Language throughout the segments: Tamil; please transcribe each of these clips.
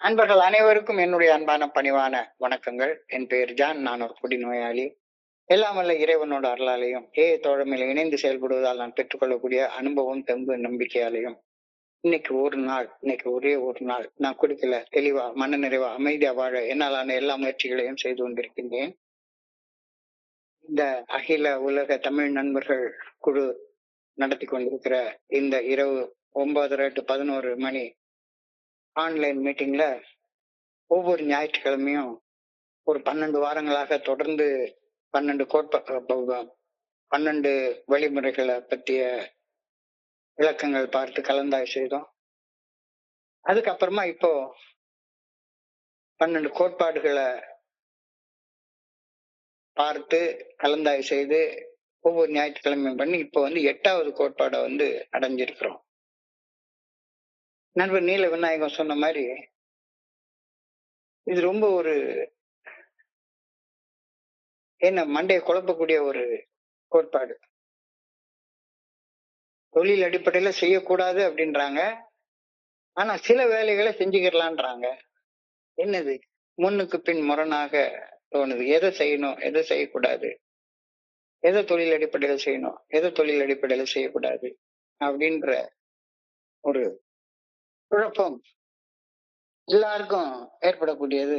அன்பர்கள் அனைவருக்கும் என்னுடைய அன்பான பணிவான வணக்கங்கள். என் பெயர் ஜான். நான் ஒரு குடிநோயாளி. எல்லாம் வல்ல இறைவனோட அருளாலையும் தோழமையில இணைந்து செயல்படுவதால் நான் பெற்றுக்கொள்ளக்கூடிய அனுபவம், தெம்பு, நம்பிக்கையாலையும் இன்னைக்கு ஒரே ஒரு நாள் நான் குடிக்கல, தெளிவா மன நிறைவா அமைதியா வாழ என்னாலான எல்லா முயற்சிகளையும் செய்து கொண்டிருக்கின்றேன். இந்த அகில உலக தமிழ் நண்பர்கள் குழு நடத்தி கொண்டிருக்கிற இந்த இரவு 9:30 to 11 மணி ஆன்லைன் மீட்டிங்ல ஒவ்வொரு ஞாயிற்றுக்கிழமையும் ஒரு 12 வாரங்களாக தொடர்ந்து 12 வழிமுறைகளை பற்றிய விளக்கங்கள் பார்த்து கலந்தாய்வு செய்தோம். அதுக்கப்புறமா இப்போ 12 கோட்பாடுகளை பார்த்து கலந்தாய்வு செய்து ஒவ்வொரு ஞாயிற்றுக்கிழமையும் பண்ணி இப்போ 8வது கோட்பாடை அடைஞ்சிருக்கிறோம். நண்பர் நீல விநாயகம் சொன்ன மாதிரி இது ரொம்ப ஒரு மண்டையை குழப்பக்கூடிய ஒரு கோட்பாடு. தொழில் அடிப்படையில செய்யக்கூடாது அப்படின்றாங்க, ஆனா சில வேலைகளை செஞ்சுக்கிறலான்றாங்க. என்னது முன்னுக்கு பின் முரணாக தோணுது. எதை செய்யணும், எதை செய்யக்கூடாது, எதை தொழில் அடிப்படையில செய்யணும், எதை தொழில் அடிப்படையில செய்யக்கூடாது அப்படின்ற ஒரு குழப்பம் எல்லாருக்கும் ஏற்படக்கூடியது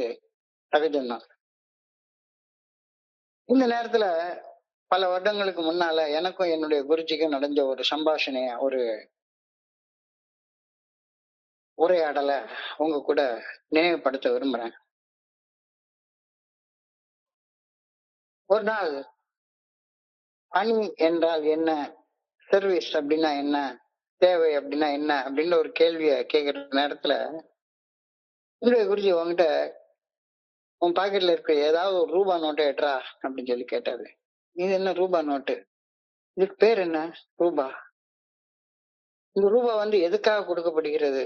சகஜம்தான். இந்த நேரத்துல பல வருடங்களுக்கு முன்னால எனக்கும் என்னுடைய குருஜிக்கும் நடந்த ஒரு சம்பாஷணைய, ஒரு உரையாடலை உங்க கூட நினைவுபடுத்த விரும்புறேன். ஒரு நாள் பணி என்றால் என்ன, சர்வீஸ் அப்படின்னா என்ன, தேவை அப்படின்னா என்ன அப்படின்னு ஒரு கேள்விய கேட்கிற நேரத்துல என்னுடைய குருஜி உங்ககிட்ட உன் பாக்கெட்ல இருக்க ஏதாவது ஒரு ரூபா நோட்டை எட்ரா அப்படின்னு சொல்லி கேட்டாரு. இது என்ன ரூபா நோட்டு, இதுக்கு பேர் என்ன ரூபா, இந்த ரூபா எதுக்காக கொடுக்கப்படுகிறது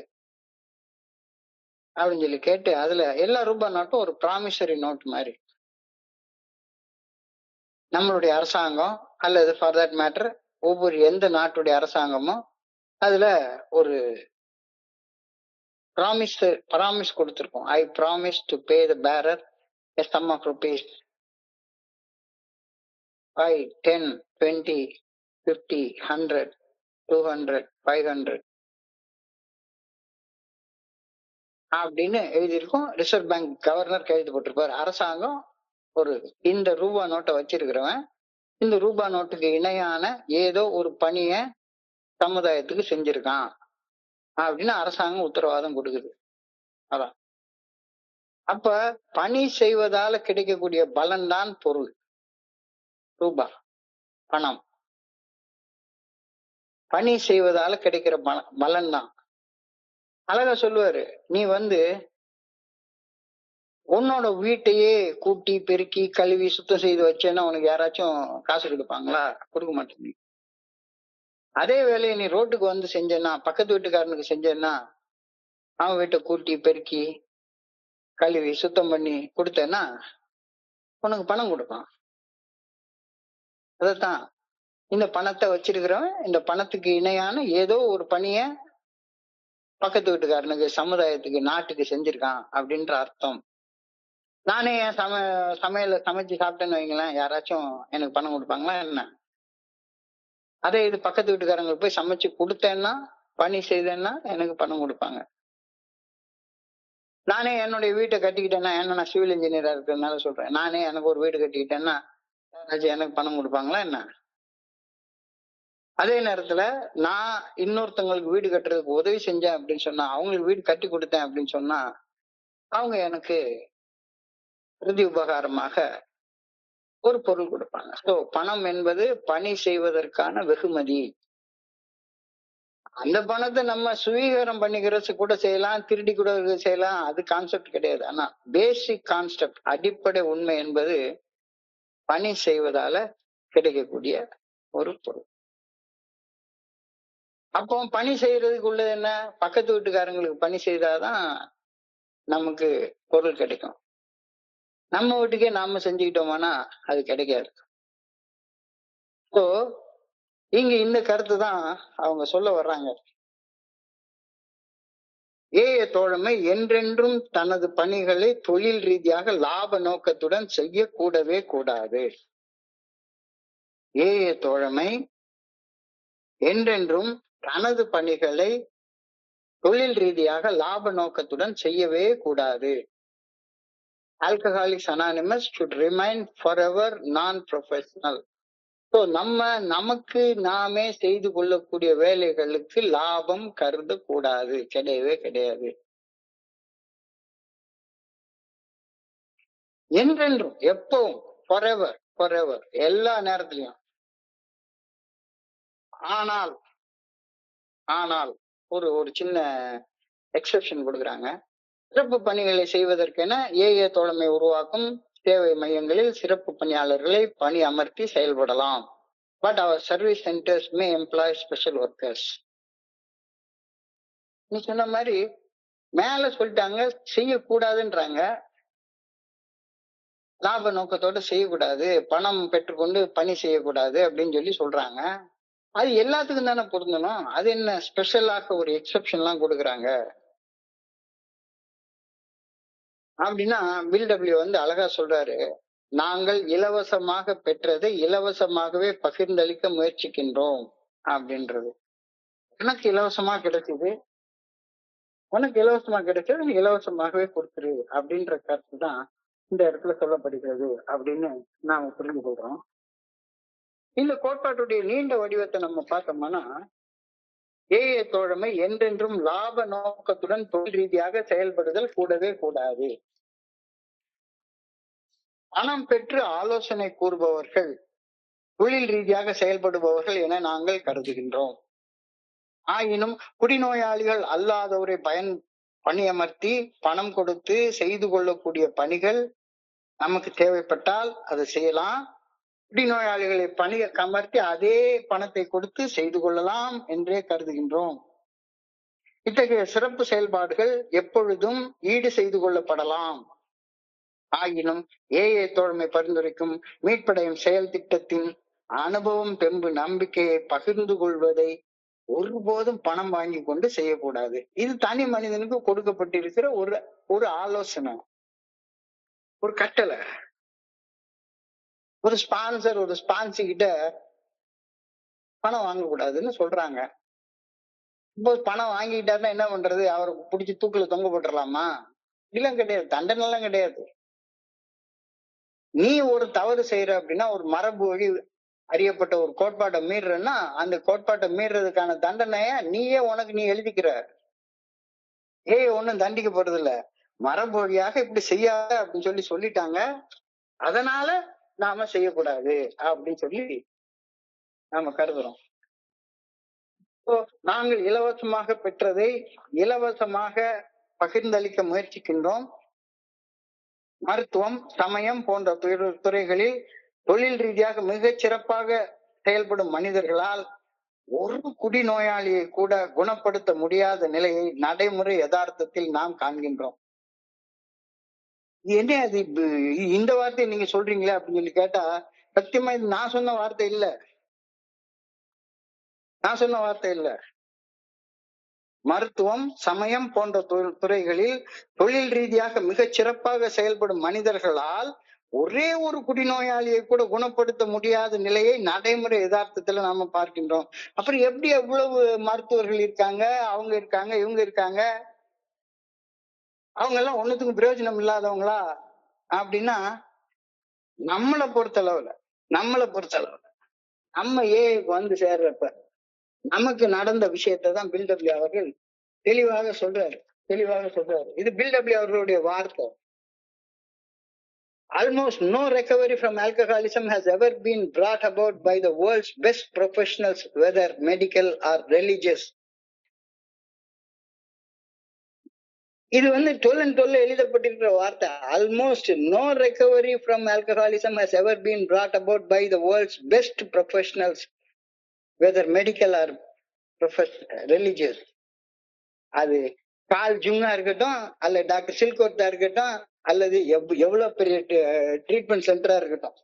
அப்படின்னு சொல்லி கேட்டு, அதுல எல்லா ரூபா நோட்டும் ஒரு ப்ராமிசரி நோட் மாதிரி. நம்மளுடைய அரசாங்கம் அல்லது ஃபார் தட் மேட்டர் ஒவ்வொரு எந்த நாட்டுடைய அரசாங்கமும் அதுல ஒரு ப்ராமிஸ் கொடுத்திருக்கோம். I promise to pay the bearer a sum of rupees 5, 10, 20, 50, 100, 200, 500 அப்படின்னு எழுதியிருக்கோம். ரிசர்வ் பேங்க் கவர்னர் கையெழுத்து போட்டிருப்பாரு. அரசாங்கம் ஒரு இந்த ரூபா நோட்டை வச்சிருக்கிறவன் இந்த ரூபா நோட்டுக்கு இணையான ஏதோ ஒரு பணிய சமுதாயத்துக்கு செஞ்சிருக்கான் அப்படின்னு அரசாங்கம் உத்தரவாதம் கொடுக்குது. அதான் அப்ப பணி செய்வதால கிடைக்கக்கூடிய பலன் தான் பொருள், ரூபா, பணம். பணி செய்வதால கிடைக்கிற பலன் தான். அழகா சொல்லுவாரு, நீ உன்னோட வீட்டையே கூட்டி பெருக்கி கழுவி சுத்தம் செய்து வச்சேன்னா உனக்கு யாராச்சும் காசு கொடுப்பாங்களா? கொடுக்க மாட்டேங்க. அதே வேலையை நீ ரோட்டுக்கு செஞ்சேன்னா, பக்கத்து வீட்டுக்காரனுக்கு செஞ்சேன்னா, அவன் வீட்டை கூட்டி பெருக்கி கழுவி சுத்தம் பண்ணி கொடுத்தேன்னா உனக்கு பணம் கொடுப்பான். அதத்தான் இந்த பணத்தை வச்சிருக்கிறவன் இந்த பணத்துக்கு இணையான ஏதோ ஒரு பணிய பக்கத்து வீட்டுக்காரனுக்கு, சமுதாயத்துக்கு, நாட்டுக்கு செஞ்சிருக்கான் அப்படின்ற அர்த்தம். நானே என் சமையல சமைச்சு சாப்பிட்டேன்னு வைங்களேன், யாராச்சும் எனக்கு பணம் கொடுப்பாங்களா என்ன? அதே இது பக்கத்து வீட்டுக்காரங்களுக்கு போய் சமைச்சு கொடுத்தேன்னா, பணி செய்தேன்னா எனக்கு பணம் கொடுப்பாங்க. நானே என்னுடைய வீட்டை கட்டிக்கிட்டேன்னா, என்ன நான் சிவில் இன்ஜினியரா இருக்கிறதுனால சொல்றேன், நானே எனக்கு ஒரு வீடு கட்டிக்கிட்டேன்னா யாராச்சும் எனக்கு பணம் கொடுப்பாங்களா என்ன? அதே நேரத்துல நான் இன்னொருத்தவங்களுக்கு வீடு கட்டுறதுக்கு உதவி செஞ்சேன் அப்படின்னு சொன்னா, அவங்களுக்கு வீடு கட்டி கொடுத்தேன் அப்படின்னு சொன்னா, அவங்க எனக்கு பிரதி உபகாரமாக ஒரு பொருள் கொடுப்பாங்க. சோ பணம் என்பது பணி செய்வதற்கான வெகுமதி. அந்த பணத்தை நம்ம சுவீகாரம் பண்ணிக்கிறது கூட செய்யலாம், திருடி கூட செய்யலாம், அது கான்செப்ட் கிடையாது. ஆனா பேசிக் கான்செப்ட், அடிப்படை உண்மை என்பது பணி செய்வதால கிடைக்கக்கூடிய ஒரு பொருள். அப்போ பணி செய்யறதுக்கு உள்ளது என்ன? பக்கத்து வீட்டுக்காரங்களுக்கு பணி செய்தாதான் நமக்கு பொருள் கிடைக்கும். நம்ம வீட்டுக்கே நாம செஞ்சுக்கிட்டோம்னா அது கிடைக்காது. ஸோ இங்க இந்த கருத்து தான் அவங்க சொல்ல வர்றாங்க. ஏய தோழமை என்றென்றும் தனது பணிகளை தொழில் ரீதியாக லாப நோக்கத்துடன் செய்யக்கூடவே கூடாது. ஏய தோழமை என்றென்றும் தனது பணிகளை தொழில் ரீதியாக லாப நோக்கத்துடன் செய்யவே கூடாது. Alcoholics Anonymous should remain forever non-professional. So நமக்கு நாமே செய்து கொள்ளக்கூடிய வேலைகளுக்கு லாபம் கருத கூடாது, கிடையவே கிடையாது. என்றென்றும், எப்பவும், forever, forever, எல்லா நேரத்திலையும். ஆனால் ஆனால் ஒரு ஒரு சின்ன எக்ஸெப்ஷன் கொடுக்குறாங்க. சிறப்பு பணிகளை செய்வதற்கென ஏஏ தோழமை உருவாக்கும் சேவை மையங்களில் சிறப்பு பணியாளர்களை பணி அமர்த்தி செயல்படலாம். பட் அவர் service centres may employ special workers. நீ சொன்ன மாதிரி மேல சொல்லிட்டாங்க, செய்யக்கூடாதுன்றாங்க. லாப நோக்கத்தோட செய்யக்கூடாது, பணம் பெற்றுக்கொண்டு பணி செய்யக்கூடாது அப்படின்னு சொல்லி சொல்றாங்க. அது எல்லாத்துக்கும் தானே பொருந்தணும். அது என்ன ஸ்பெஷலாக ஒரு எக்ஸெப்ஷன் எல்லாம் கொடுக்குறாங்க அப்படின்னா, பில்டபிள்யூ அழகா சொல்றாரு, நாங்கள் இலவசமாக பெற்றதை இலவசமாகவே பகிர்ந்தளிக்க முயற்சிக்கின்றோம் அப்படின்றது. எனக்கு இலவசமா கிடைச்சது, உனக்கு இலவசமா கிடைச்சது, நீ இலவசமாகவே கொடுத்துரு அப்படின்ற கருத்து தான் இந்த இடத்துல சொல்லப்படுகிறது அப்படின்னு நாம புரிந்து கொள்றோம். இந்த கோட்பாட்டுடைய நீண்ட வடிவத்தை நம்ம பார்த்தோம்னா, ஏஏ தோழமை என்றென்றும் லாப நோக்கத்துடன் தொழில் ரீதியாக செயல்படுதல் கூடவே கூடாது. பணம் பெற்று ஆலோசனை கூறுபவர்கள் தொழில் ரீதியாக செயல்படுபவர்கள் என நாங்கள் கருதுகின்றோம். ஆயினும் குடிநோயாளிகள் அல்லாதவரை பணியமர்த்தி பணம் கொடுத்து செய்து கொள்ளக்கூடிய பணிகள் நமக்கு தேவைப்பட்டால் அதை செய்யலாம். குடிநோயாளிகளை பணியை கமர்த்தி அதே பணத்தை கொடுத்து செய்து கொள்ளலாம் என்றே கருதுகின்றோம். இத்தகைய சிறப்பு செயல்பாடுகள் எப்பொழுதும் ஈடு செய்து கொள்ளப்படலாம். ஆயினும் ஏஏ தோழமை பரிந்துரைக்கும் மீட்படையும் செயல் திட்டத்தின் அனுபவம் பெம்பு நம்பிக்கையை பகிர்ந்து கொள்வதை ஒருபோதும் பணம் வாங்கி கொண்டு செய்யக்கூடாது. இது தனி மனிதனுக்கு கொடுக்கப்பட்டிருக்கிற ஒரு ஆலோசனை, ஒரு கட்டளை. ஒரு ஸ்பான்சர் ஒரு ஸ்பான்சி கிட்ட பணம் வாங்கக்கூடாதுன்னு சொல்றாங்க. இப்போ பணம் வாங்கிட்டாருன்னா என்ன பண்றது? அவருக்கு பிடிச்சி தூக்குல தொங்க போட்டுடலாமா? இல்லம் கிடையாது, தண்டனை எல்லாம் கிடையாது. நீ ஒரு தவறு செய்யற அப்படின்னா, ஒரு மரபு வழி அறியப்பட்ட ஒரு கோட்பாட்டை மீறுறன்னா, அந்த கோட்பாட்டை மீறுறதுக்கான தண்டனைய நீயே உனக்கு நீ எழுதிக்கிற. ஒண்ணும் தண்டிக்க போறது இல்ல, மரபு வழியாக இப்படி செய்யாத அப்படின்னு சொல்லிட்டாங்க, அதனால நாம செய்யக்கூடாது அப்படின்னு சொல்லி நாம கருதுறோம். நாங்கள் இலவசமாக பெற்றதை இலவசமாக பகிர்ந்தளிக்க முயற்சிக்கின்றோம். மருத்துவம், சமயம் போன்ற துறைகளில் தொழில் ரீதியாக மிகச் சிறப்பாக செயல்படும் மனிதர்களால் ஒரு குடிநோயாளியை கூட குணப்படுத்த முடியாத நிலையை நடைமுறை யதார்த்தத்தில் நாம் காண்கின்றோம். என்ன அது இந்த வார்த்தையை நீங்க சொல்றீங்களே அப்படின்னு சொல்லி கேட்டா, சத்தியமா இது நான் சொன்ன வார்த்தை இல்ல, மருத்துவம், சமயம் போன்ற துறைகளில் தொழில் ரீதியாக மிகச் சிறப்பாக செயல்படும் மனிதர்களால் ஒரே ஒரு குடிநோயாளியை கூட குணப்படுத்த முடியாத நிலையை நடைமுறை யதார்த்தத்துல நாம பார்க்கின்றோம். அப்புறம் எப்படி எவ்வளவு மருத்துவர்கள் இருக்காங்க, அவங்க இருக்காங்க, இவங்க இருக்காங்க, அவங்க எல்லாம் ஒண்ணுத்துக்கும் பிரயோஜனம் இல்லாதவங்களா அப்படின்னா, நம்மளை பொறுத்தளவுல நம்ம ஏஐக்கு சேர்றப்ப நமக்கு நடந்த விஷயத்தான் பில்டபிள்யூ அவர்கள் தெளிவாக சொல்றாரு. இது பில்டபிள்யூ அவர்களுடைய வார்த்தை. Almost no recovery from alcoholism has ever been brought about by the world's best professionals, whether medical or religious. இது தொல்ல எழுதப்பட்டிருக்கிற வார்த்தை. Almost no recovery from alcoholism has ever been brought about by the world's best professionals, whether medical or religious. அது கால் ஜுங்கா இருக்கட்டும், அல்ல டாக்டர் சில்கோர்த்தா இருக்கட்டும், அல்லது எவ்வளவு பெரிய ட்ரீட்மெண்ட் சென்டரா இருக்கட்டும்,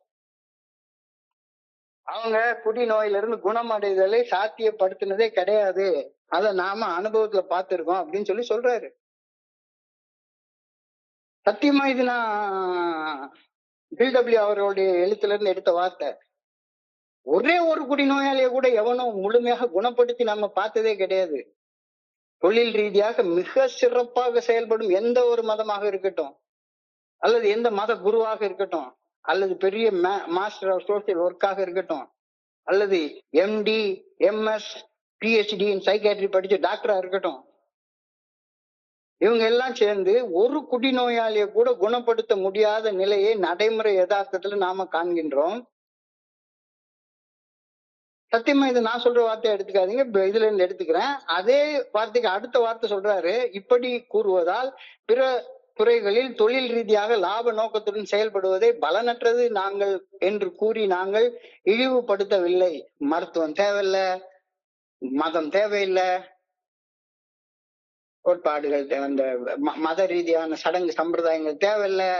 அவங்க குடிநோயிலிருந்து குணமடைதலை சாத்தியப்படுத்தினதே கிடையாது. அதை நாம அனுபவத்துல பார்த்திருக்கோம் அப்படின்னு சொல்றாரு. சத்தியமா இது நான் பில்டபிள்யூ அவர்களுடைய எழுத்துல இருந்து எடுத்த வார்த்தை. ஒரே ஒரு குடிநோயாளியை கூட எவனும் முழுமையாக குணப்படுத்தி நம்ம பார்த்ததே கிடையாது. தொழில் ரீதியாக மிக சிறப்பாக செயல்படும் எந்த ஒரு மதமாக இருக்கட்டும், அல்லது எந்த மத குருவாக இருக்கட்டும், அல்லது பெரிய மாஸ்டர் ஆஃப் சோசியல் ஒர்க்காக இருக்கட்டும், அல்லது MD, MS, PhD in psychiatry படிச்ச டாக்டரா இருக்கட்டும், இவங்க எல்லாம் சேர்ந்து ஒரு குடிநோயாளியை கூட குணப்படுத்த முடியாத நிலையை நடைமுறை யதார்த்தத்துல நாம காண்கின்றோம். சத்தியமா இது நான் சொல்ற வார்த்தையை எடுத்துக்காதீங்க, இதுல இருந்து எடுத்துக்கிறேன். அதே வார்த்தைக்கு அடுத்த வார்த்தை சொல்றாரு, இப்படி கூறுவதால் பிற துறைகளில் தொழில் ரீதியாக லாப நோக்கத்துடன் செயல்படுவதை பலனற்றது நாங்கள் என்று கூறி நாங்கள் இழிவுபடுத்தவில்லை. மருத்துவம் தேவையில்லை, மதம் தேவையில்லை, கோட்பாடுகள் அந்த மத ரீதியான சடங்கு சம்பிரதாயங்கள் தேவையில்லை,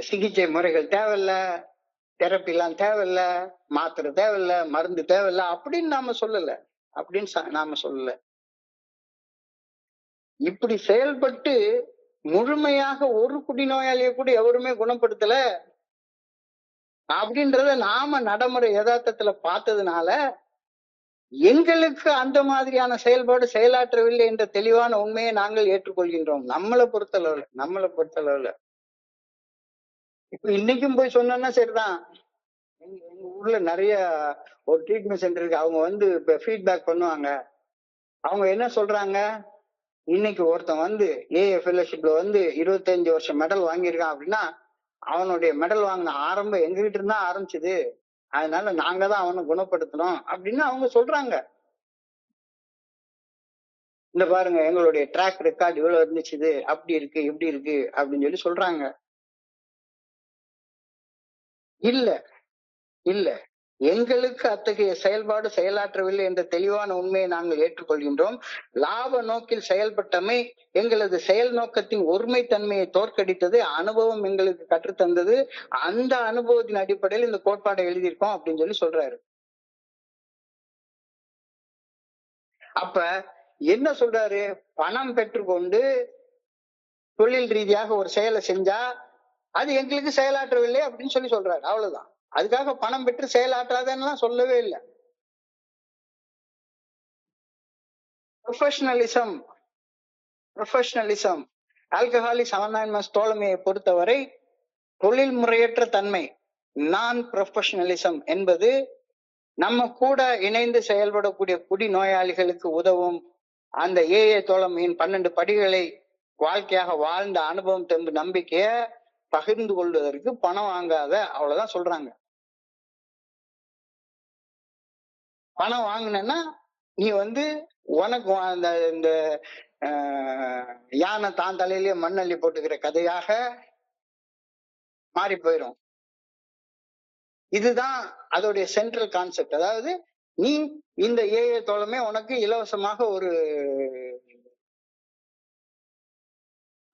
சிகிச்சை முறைகள் தேவையில்லை, தெரப்பி எல்லாம் தேவையில்ல, மாத்திரை தேவையில்ல, மருந்து தேவையில்ல அப்படின்னு நாம சொல்லல. நாம சொல்லல. இப்படி செயல்பட்டு முழுமையாக ஒரு குடிநோயாளியை கூட எவருமே குணப்படுத்தல அப்படின்றத நாம நடைமுறை யதார்த்தத்துல பார்த்ததுனால எங்களுக்கு அந்த மாதிரியான செயல்பாடு செயலாற்றவில்லை என்ற தெளிவான உண்மையை நாங்கள் ஏற்றுக்கொள்கின்றோம். நம்மளை பொறுத்தளவுல இப்ப இன்னைக்கும் போய் சொன்னோம்னா சரிதான். எங்க ஊர்ல நிறைய ஒரு ட்ரீட்மெண்ட் சென்டர் இருக்கு. அவங்க இப்ப ஃபீட்பேக் பண்ணுவாங்க. அவங்க என்ன சொல்றாங்க, இன்னைக்கு ஒருத்தன் ஏஏ ஃபெலோஷிப்ல 25 வருஷம் மெடல் வாங்கியிருக்கான் அப்படின்னா அவனுடைய மெடல் வாங்கின ஆரம்பம் எங்ககிட்ட இருந்தா ஆரம்பிச்சது, அதனால நாங்க தான் அவனை குணப்படுத்தணும் அப்படின்னு அவங்க சொல்றாங்க. இந்த பாருங்க எங்களுடைய ட்ராக் ரெக்கார்ட் இவ்வளவு இருந்துச்சு, அப்படி இருக்கு இப்படி இருக்கு அப்படின்னு சொல்றாங்க. இல்ல இல்ல, எங்களுக்கு அத்தகைய செயல்பாடு செயலாற்றவில்லை என்ற தெளிவான உண்மையை நாங்கள் ஏற்றுக்கொள்கின்றோம். லாப நோக்கில் செயல்பட்டமை எங்களது செயல் நோக்கத்தின் ஒருமை தன்மையை தோற்கடித்தது. அனுபவம் எங்களுக்கு கற்றுத்தந்தது. அந்த அனுபவத்தின் அடிப்படையில் இந்த கோட்பாடை எழுதியிருக்கோம் அப்படின்னு சொல்றாரு. அப்ப என்ன சொல்றாரு, பணம் பெற்றுக்கொண்டு தொழில் ரீதியாக ஒரு செயலை செஞ்சா அது எங்களுக்கு செயலாற்றவில்லை அப்படின்னு சொல்றாரு. அவ்வளவுதான். அதுக்காக பணம் பெற்று செயலாற்றாதன்னு சொல்லவே இல்லை. ப்ரொஃபஷனலிசம் ஆல்கஹாலிக்ஸ் அனானிமஸ் தோழமையை பொறுத்தவரை தொழில் முறையற்ற தன்மை, நான் ப்ரொஃபஷனலிசம் என்பது நம்ம கூட இணைந்து செயல்படக்கூடிய குடி நோயாளிகளுக்கு உதவும். அந்த ஏஏ தோழமையின் 12 படிகளை வாழ்க்கையாக வாழ்ந்த அனுபவம் தெம்பு நம்பிக்கைய பகிர்ந்து கொள்வதற்கு பணம் வாங்காத, அவ்வளவுதான் சொல்றாங்க. பணம் வாங்கினா நீ உனக்கு இந்த யானை தான் தலையிலேயே மண்ணள்ளி போட்டுக்கிற கதையாக மாறி போயிடும். இதுதான் அதோடைய சென்ட்ரல் கான்செப்ட். அதாவது நீ இந்த ஏஏ தோழமை உனக்கு இலவசமாக ஒரு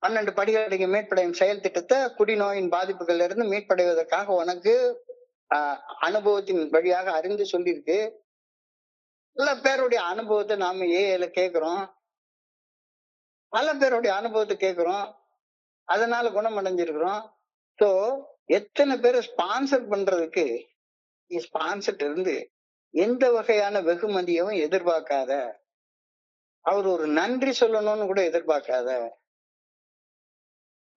12 படிகளுடைய மீட்படையும் செயல் திட்டத்தை குடிநோயின் பாதிப்புகள்ல இருந்து மீட்படைவதற்காக உனக்கு அனுபவத்தின் வழியாக அறிந்து சொல்லியிருக்கு. பல பேருடைய அனுபவத்தை நாம ஏஏல கேட்கிறோம், பல பேருடைய அனுபவத்தை கேட்கிறோம், அதனால குணமடைஞ்சிருக்கிறோம். சோ எத்தனை பேரை ஸ்பான்சர் பண்றதுக்கு ஸ்பான்சர் இருந்து எந்த வகையான வெகுமதியும் எதிர்பார்க்காத, அவர் ஒரு நன்றி சொல்லணும்னு கூட எதிர்பார்க்காத,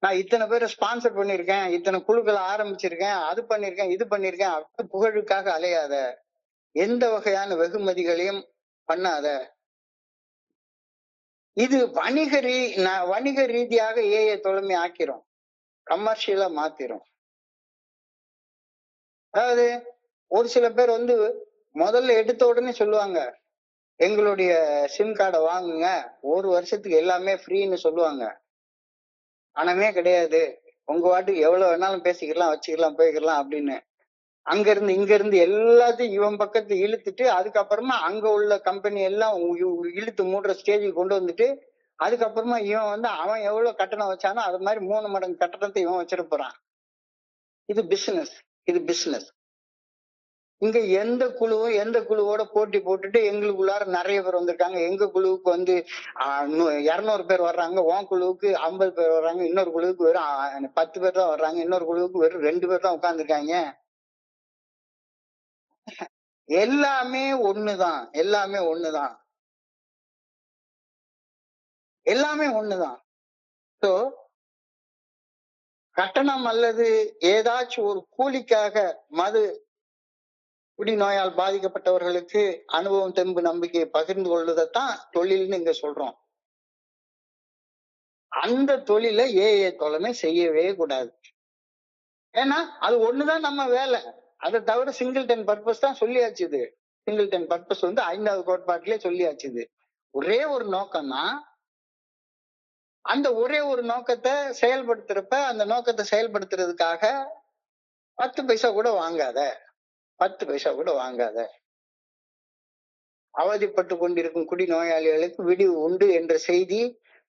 நான் இத்தனை பேரை ஸ்பான்சர் பண்ணிருக்கேன், இத்தனை குழுக்களை ஆரம்பிச்சிருக்கேன், அது பண்ணிருக்கேன், இது பண்ணிருக்கேன் அப்படின்னு புகழுக்காக அலையாத, எந்த வகையான வெகுமதிகளையும் பண்ணாத. இது வணிக ரீதியாக ஏஏ தோழமை ஆக்கிறோம், கமர்ஷியலா மாத்திரும். அதாவது ஒரு சில பேர் முதல்ல எடுத்த உடனே சொல்லுவாங்க, எங்களுடைய சிம் கார்டை வாங்குங்க, ஒரு வருஷத்துக்கு எல்லாமே ஃப்ரீன்னு சொல்லுவாங்க. பணமே கிடையாது, உங்க வாட்டுக்கு எவ்வளவு வேணாலும் பேசிக்கலாம், வச்சுக்கலாம், போய்க்கலாம் அப்படின்னு இங்க இருந்து எல்லாத்தையும் இவன் பக்கத்து இழுத்துட்டு அதுக்கப்புறமா அங்க உள்ள கம்பெனி எல்லாம் இழுத்து மூடுற ஸ்டேஜுக்கு கொண்டு வந்துட்டு அதுக்கப்புறமா இவன் அவன் எவ்வளவு கட்டணம் வச்சானோ அது மாதிரி 3 மடங்கு கட்டணத்தை இவன் வச்சிட போறான். இது பிசினஸ். இங்க எந்த குழுவோட போட்டி போட்டுட்டு எங்களுக்குள்ளார நிறைய பேர் வந்திருக்காங்க. எங்க குழுவுக்கு வந்து 200 பேர் வர்றாங்க, உன் குழுவுக்கு 50 பேர் வர்றாங்க, இன்னொரு குழுவுக்கு வெறும் 10 பேர் தான் வர்றாங்க, இன்னொரு குழுவுக்கு வெறும் 2 பேர் தான் உட்கார்ந்துருக்காங்க. எல்லாமே ஒண்ணுதான், எல்லாமே ஒண்ணுதான், எல்லாமே ஒண்ணுதான். சோ கட்டணம் அல்லது ஏதாச்சும் ஒரு கூலிக்காக மது குடிநோயால் பாதிக்கப்பட்டவர்களுக்கு அனுபவம், தெம்பு, நம்பிக்கையை பகிர்ந்து கொள்வதைத்தான் தொழில்னு இங்க சொல்றோம். அந்த தொழிலை ஏஏ தோழமை செய்யவே கூடாது. ஏன்னா அது ஒண்ணுதான் நம்ம வேலை. அதை தவிர சிங்கிள்டன் பர்பஸ் தான் சொல்லியாச்சு. இது சிங்கிள்டன் பர்பஸ் வந்து 5வது கோட்பாட்டிலே சொல்லியாச்சு. இது ஒரே ஒரு நோக்கம் தான். அந்த ஒரே ஒரு நோக்கத்தை செயல்படுத்துறப்ப அந்த நோக்கத்தை செயல்படுத்துறதுக்காக 10 பைசா கூட வாங்காத, 10 பைசா கூட வாங்காத. அவதிப்பட்டு கொண்டிருக்கும் குடிநோயாளிகளுக்கு விடிவு உண்டு என்ற செய்தி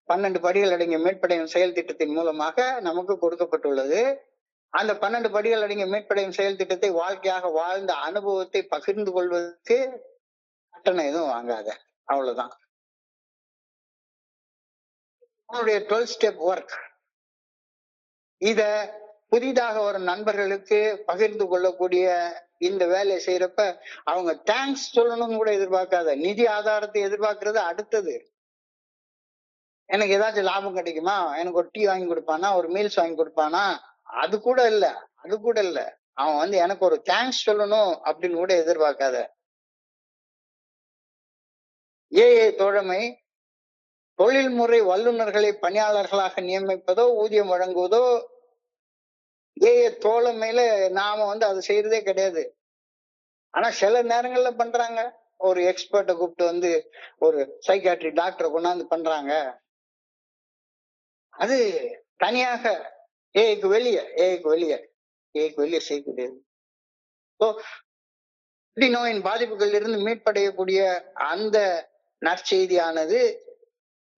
12 படிகள் அடங்கிய மேற்படையும் செயல் திட்டத்தின் மூலமாக நமக்கு கொடுக்கப்பட்டுள்ளது. அந்த 12 படிகள் அடங்கிய மீட்படையும் செயல் திட்டத்தை வாழ்க்கையாக வாழ்ந்த அனுபவத்தை பகிர்ந்து கொள்வதற்கு கட்டணம் எதுவும் வாங்காத. அவ்வளவுதான். உன்னுடைய 12 ஸ்டெப் ஒர்க் இத புதிதாக வரும் நண்பர்களுக்கு பகிர்ந்து கொள்ளக்கூடிய இந்த வேலையை செய்யறப்ப அவங்க தேங்க்ஸ் சொல்லணும்னு கூட எதிர்பார்க்காத. நிதி ஆதாரத்தை எதிர்பார்க்கறது அடுத்தது. எனக்கு ஏதாச்சும் லாபம் கிடைக்குமா, எனக்கு ஒரு டீ வாங்கி கொடுப்பானா, ஒரு மீல்ஸ் வாங்கி கொடுப்பானா, அது கூட இல்ல, அது கூட இல்ல. அவன் வந்து எனக்கு ஒரு தேங்க்ஸ் சொல்லணும் அப்படின்னு கூட எதிர்பார்க்காத. ஏஏ தோழமை தொழில்முறை வல்லுநர்களை பணியாளர்களாக நியமிப்பதோ ஊதியம் வழங்குவதோ ஏஏ தோழமையில நாம வந்து அதை செய்யறதே கிடையாது. ஆனா சில நேரங்கள்ல பண்றாங்க. ஒரு எக்ஸ்பர்ட்டை கூப்பிட்டு வந்து ஒரு சைக்காட்ரி டாக்டரை கொண்டாந்து பண்றாங்க. அது தனியாக ஏஐக்கு வெளியே செய்யக்கூடியது. நோயின் பாதிப்புகளில் இருந்து மீட்படையக்கூடிய அந்த நற்செய்தியானது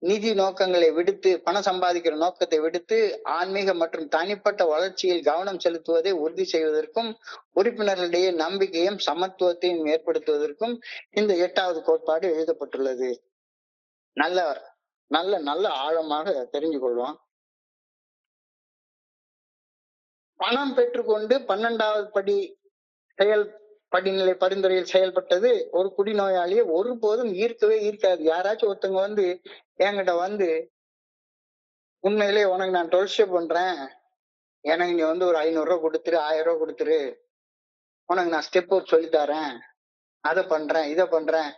நிதி நோக்கங்களை விடுத்து, பணம் சம்பாதிக்கிற நோக்கத்தை விடுத்து ஆன்மீக மற்றும் தனிப்பட்ட வளர்ச்சியில் கவனம் செலுத்துவதை உறுதி செய்வதற்கும் உறுப்பினர்களிடையே நம்பிக்கையும் சமத்துவத்தையும் ஏற்படுத்துவதற்கும் இந்த 8வது கோட்பாடு எழுதப்பட்டுள்ளது. நல்ல நல்ல நல்ல ஆழமாக தெரிஞ்சு கொள்வோம். பணம் பெற்றுக்கொண்டு 12வது படிநிலை பரிந்துரையில் செயல்பட்டது ஒரு குடிநோயாளியை ஒருபோதும் ஈர்க்கவே ஈர்க்காது. யாராச்சும் ஒருத்தவங்க வந்து என்கிட்ட வந்து உண்மையிலே உனக்கு நான் 12 ஸ்டெப் பண்றேன், எனக்கு நீ வந்து ஒரு 500 ரூபாய் கொடுத்துரு, 1000 ரூபாய் கொடுத்துரு, உனக்கு நான் ஸ்டெப் ஒர்க் சொல்லி தரேன், அதை பண்றேன், இதை பண்றேன்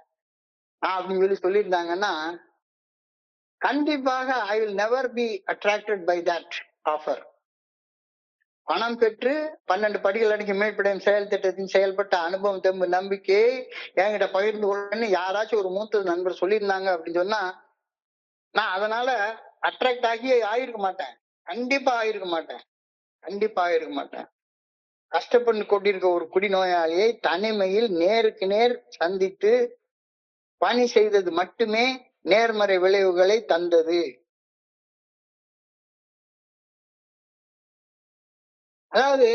அப்படின்னு சொல்லியிருந்தாங்கன்னா கண்டிப்பாக I will never be attracted by that offer. பணம் பெற்று 12 படிகள் அடங்கி மேற்படையும் செயல் திட்டத்தின் செயல்பட்ட அனுபவம், தெம்பு, நம்பிக்கையை என்கிட்ட பகிர்ந்து கொள்ளன்னு யாராச்சும் ஒரு மூத்த நண்பர் சொல்லியிருந்தாங்க அப்படின்னு சொன்னா நான் அதனால அட்ராக்ட் ஆகியிருக்க மாட்டேன். கண்டிப்பா ஆயிருக்க மாட்டேன். கஷ்டப்பட்டு கொண்டிருக்க ஒரு குடிநோயாளியை தனிமையில் நேருக்கு நேர் சந்தித்து பணி செய்தது மட்டுமே நேர்மறை விளைவுகளை தந்தது. அதாவது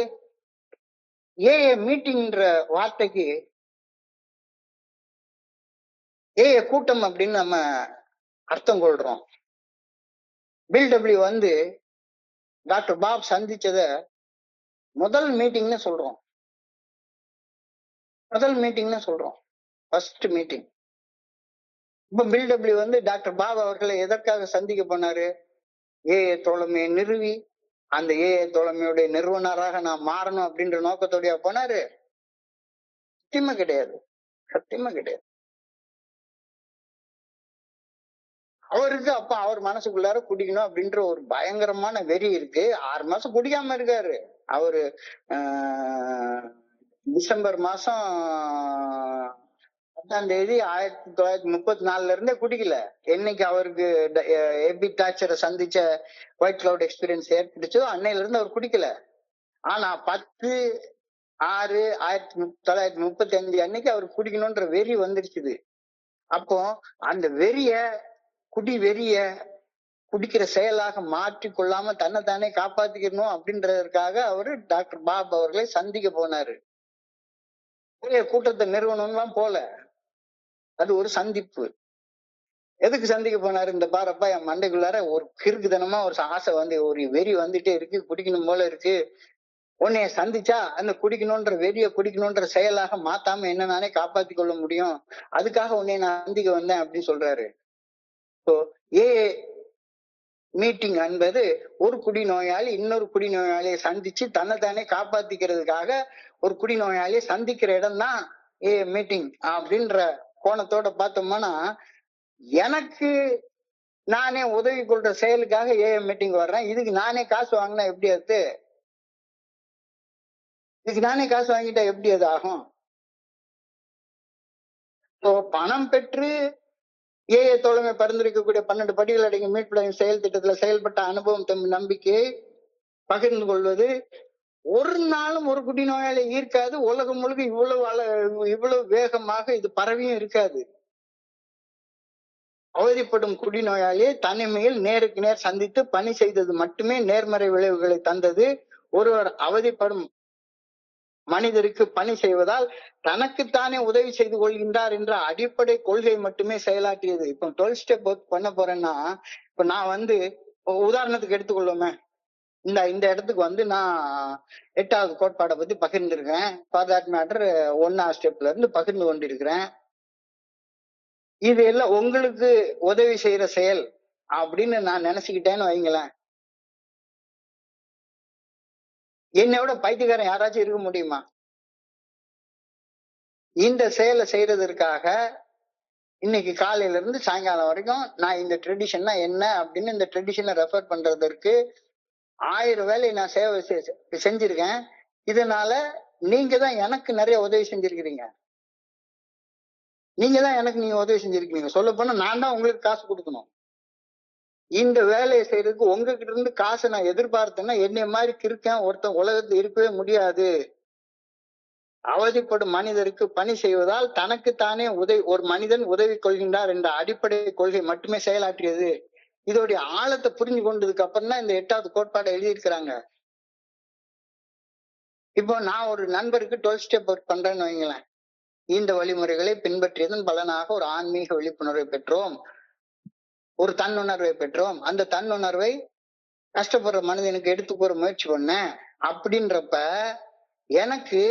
ஏஏ மீட்டிங்ன்ற வார்த்தைக்கு ஏஏ கூட்டம் அப்படின்னு நம்ம அர்த்தம் கொள்றோம். பில்டபிள்யூ வந்து டாக்டர் பாப் சந்திச்சத முதல் மீட்டிங்னு சொல்றோம். First meeting. இப்ப பில்டபிள்யூ வந்து டாக்டர் பாப் அவர்களை எதற்காக சந்திக்க போனாரு? ஏஏ தோழமையை நிறுவி அந்த ஏஏ தோழமையுடைய நிறுவனராக நான் மாறணும் அப்படின்ற நோக்கத்தோடைய போனாரு? சத்தியமா கிடையாது. அவருக்கு அப்ப அவர் மனசுக்குள்ளார குடிக்கணும் அப்படின்ற ஒரு பயங்கரமான வெறி இருக்கு. 6 மாசம் குடிக்காம இருக்காரு அவரு. டிசம்பர் மாசம் 10ஆம் தேதி 1934 இருந்தே குடிக்கல. என்னைக்கு அவருக்கு ஏபி டாச்சரை சந்திச்ச ஒயிட் கிளவுட் எக்ஸ்பீரியன்ஸ் ஏற்பட்டுச்சோ அன்னையில இருந்து அவர் குடிக்கல. ஆனா 10/6/1935 அன்னைக்கு அவர் குடிக்கணும்ன்ற வெறி வந்துருச்சுது. அப்போ அந்த குடிக்கிற செயலாக மாற்றி கொள்ளாம தன்னைத்தானே காப்பாத்திக்கணும் அப்படின்றதற்காக அவரு டாக்டர் பாப் அவர்களை சந்திக்க போனாரு. பெரிய கூட்டத்தை நிறுவனம்லாம் போல. அது ஒரு சந்திப்பு. எதுக்கு சந்திக்க போனாரு? இந்த பாரப்பா என் மண்டைக்குள்ளார ஒரு கிறுக்குத்தனமா ஒரு ஆசை வந்து ஒரு வெறி வந்துட்டே இருக்கு, குடிக்கணும் போல இருக்கு. உன்னைய சந்திச்சா அந்த குடிக்கணும்ன்ற வெறிய குடிக்கணும்ன்ற செயலாக மாத்தாம என்ன நானே காப்பாத்திக் கொள்ள முடியும். அதுக்காக உன்னைய நான் சந்திக்க வந்தேன் அப்படின்னு சொல்றாரு. இப்போ ஏஏ மீட்டிங் என்பது ஒரு குடிநோயாளி இன்னொரு குடிநோயாளியை சந்திச்சு தன்னைத்தானே காப்பாத்திக்கிறதுக்காக ஒரு குடிநோயாளியை சந்திக்கிற இடம் தான் ஏஏ மீட்டிங் அப்படின்ற கோணத்தோட பார்த்தோம்னா, எனக்கு நானே உதவி கொள்ற செயலுக்காக ஏஏ மீட்டிங் வர்றேன். இதுக்கு நானே காசு வாங்கினா எப்படி அது? இதுக்கு நானே காசு வாங்கிட்டா எப்படி அது ஆகும்? இப்போ பணம் பெற்று ஏஏ தோழமை பரிந்துரைக்கக்கூடிய 12 படிகள் அடங்கிய மீட்பு செயல் திட்டத்துல செயல்பட்ட அனுபவம் நம்பிக்கை பகிர்ந்து கொள்வது ஒரு நாளும் ஒரு குடிநோயாளி ஈர்க்காது. உலகம் முழுக்க இவ்வளவு வேகமாக இது பரவியும் இருக்காது. அவதிப்படும் குடிநோயாளியை தனிமையில் நேருக்கு நேர் சந்தித்து பணி செய்தது மட்டுமே நேர்மறை விளைவுகளை தந்தது. ஒருவர் அவதிப்படும் மனிதருக்கு பணி செய்வதால் தனக்குத்தானே உதவி செய்து கொள்கின்றார் என்ற அடிப்படை கொள்கை மட்டுமே செயலாற்றியது. இப்போ 12 ஸ்டெப் ஒர்க் பண்ண போறேன்னா, இப்ப நான் வந்து உதாரணத்துக்கு எடுத்துக்கொள்ளுமே, இந்த இடத்துக்கு வந்து நான் 8வது கோட்பாடை பத்தி பகிர்ந்திருக்கேன். ஃபார் தட் மேட்டர் 1வது ஸ்டெப்ல இருந்து பகிர்ந்து கொண்டிருக்கிறேன். இது எல்லாம் உங்களுக்கு உதவி செய்யற செயல் அப்படின்னு நான் நினைச்சுக்கிட்டேன்னு வைங்களேன், என்னை விட பைத்தியக்காரன் யாராச்சும் இருக்க முடியுமா? இந்த செயலை செய்யறதற்காக இன்னைக்கு காலையில இருந்து சாயங்காலம் வரைக்கும் நான் இந்த ட்ரெடிஷன்னா என்ன அப்படின்னு இந்த ட்ரெடிஷனை ரெஃபர் பண்றதற்கு 1000 வேலையை நான் சேவை செஞ்சிருக்கேன். இதனால நீங்க தான் எனக்கு நிறைய உதவி செஞ்சிருக்கிறீங்க. நீங்க உதவி செஞ்சிருக்கீங்க. சொல்ல போனா நான் தான் உங்களுக்கு காசு கொடுக்கணும். இந்த வேலையை செய்யறதுக்கு உங்ககிட்ட இருந்து காசை நான் எதிர்பார்த்தேன்னா என்னை மாதிரி கிறுக்கன் ஒருத்தன் உலகத்துல இருக்கவே முடியாது. அவதிப்படும் மனிதருக்கு பணி செய்வதால் தனக்குத்தானே ஒரு மனிதன் உதவி கொள்கின்றார் என்ற அடிப்படை கொள்கை மட்டுமே செயலாற்றியது. இதோடைய ஆழத்தை புரிஞ்சு கொண்டதுக்கு அப்புறம் தான் இந்த 8வது கோட்பாடை எழுதியிருக்கிறாங்க. இப்போ நான் ஒரு நண்பருக்கு 12 ஸ்டெப் ஒர்க் பண்றேன்னு வைங்களேன். இந்த வழிமுறைகளை பின்பற்றியதன் பலனாக ஒரு ஆன்மீக விழிப்புணர்வை பெற்றோம், ஒரு தன்னுணர்வை பெற்றோம். அந்த தன்னுணர்வை கஷ்டப்படுற மனிதனுக்கு எடுத்து போற முயற்சி பண்ணேன் அப்படின்றப்ப எனக்கு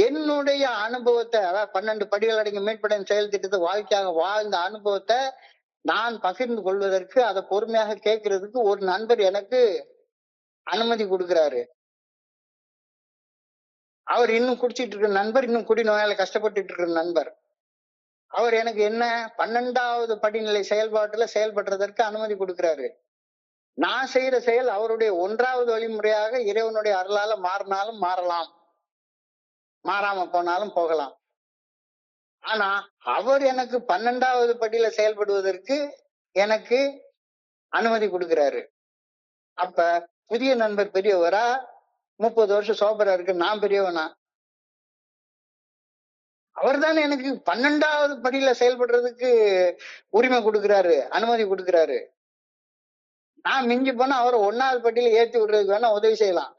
என்னுடைய அனுபவத்தை, அதாவது 12 படிகள் அடங்கிய மீட்படையும் செயல் திட்டத்தை வாழ்க்கையாக வாழ்ந்த அனுபவத்தை நான் பகிர்ந்து கொள்வதற்கு, அதை பொறுமையாக கேட்கறதுக்கு ஒரு நண்பர் எனக்கு அனுமதி கொடுக்கிறாரு. அவர் இன்னும் குடிச்சிட்டு இருக்கிற நண்பர், இன்னும் குடிநோயால கஷ்டப்பட்டு இருக்கிற நண்பர். அவர் எனக்கு என்ன 12வது படிநிலை செயல்பாட்டுல செயல்படுறதற்கு அனுமதி கொடுக்கிறாரு. நான் செய்யற செயல் அவருடைய 1வது வழிமுறையாக இறைவனுடைய அருளால மாறினாலும் மாறலாம், மாறாம போனாலும் போகலாம். ஆனா அவர் எனக்கு 12வது படியில செயல்படுவதற்கு எனக்கு அனுமதி கொடுக்கிறாரு. அப்ப புதிய நண்பர் பெரியவரா, 30 வருஷம் சோபரா இருக்கு நான் பெரியவனா? அவர் தானே எனக்கு 12வது படியில செயல்படுறதுக்கு உரிமை கொடுக்கிறாரு, அனுமதி கொடுக்கிறாரு. நான் மிஞ்சி போனா அவரை 1வது படியில ஏத்தி விடுறதுக்கு வேணா உதவி செய்யலாம்.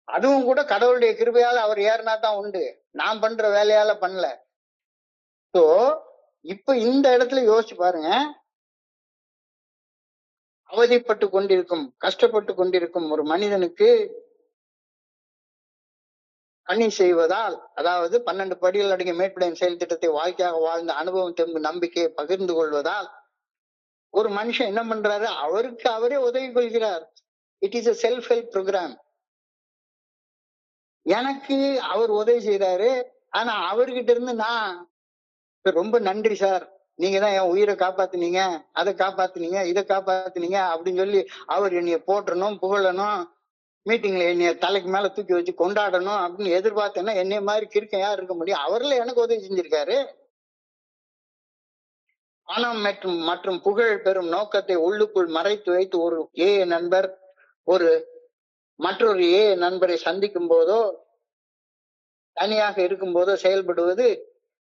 அதுவும் கூட கடவுளுடைய கிருபையால அவர் ஏறினா தான் உண்டு. நான் பண்ற வேலையால பண்ணல. சோ இப்ப இந்த இடத்துல யோசிச்சு பாருங்க. அவதிப்பட்டு கொண்டிருக்கும், கஷ்டப்பட்டு கொண்டிருக்கும் ஒரு மனிதனுக்கு பணி செய்வதால், அதாவது 12 படிகள் அடங்கிய மேற்படையின் செயல் திட்டத்தை வாழ்க்கையாக வாழ்ந்த அனுபவம் தெம்பு நம்பிக்கையை பகிர்ந்து கொள்வதால் ஒரு மனுஷன் என்ன பண்றாரு, அவருக்கு அவரே உதவி கொள்கிறார். It is a self help programme. எனக்கு அவர் உதவி செய்யறாரு. ஆனா அவர்கிட்ட இருந்து நான் ரொம்ப நன்றி சார், நீங்க தான் என் உயிரை காப்பாத்துனீங்க, அதை காப்பாத்துனீங்க, இதை காப்பாத்துனீங்க அப்படின்னு சொல்லி அவர் என்னைய போற்றணும், புகழணும், மீட்டிங்ல என்னைய தலைக்கு மேல தூக்கி வச்சு கொண்டாடணும் அப்படின்னு எதிர்பார்த்தேன்னா என்னைய மாதிரி கிறுக்கன் யார் இருக்க முடியும்? அவர்ல எனக்கு உதவி செஞ்சிருக்காரு. பணம் மற்றும் புகழ் பெறும் நோக்கத்தை உள்ளுக்குள் மறைத்து வைத்து ஒரு நண்பர் ஒரு மற்றொரு நண்பரை சந்திக்கும் போதோ தனியாக இருக்கும் போதோ செயல்படுவது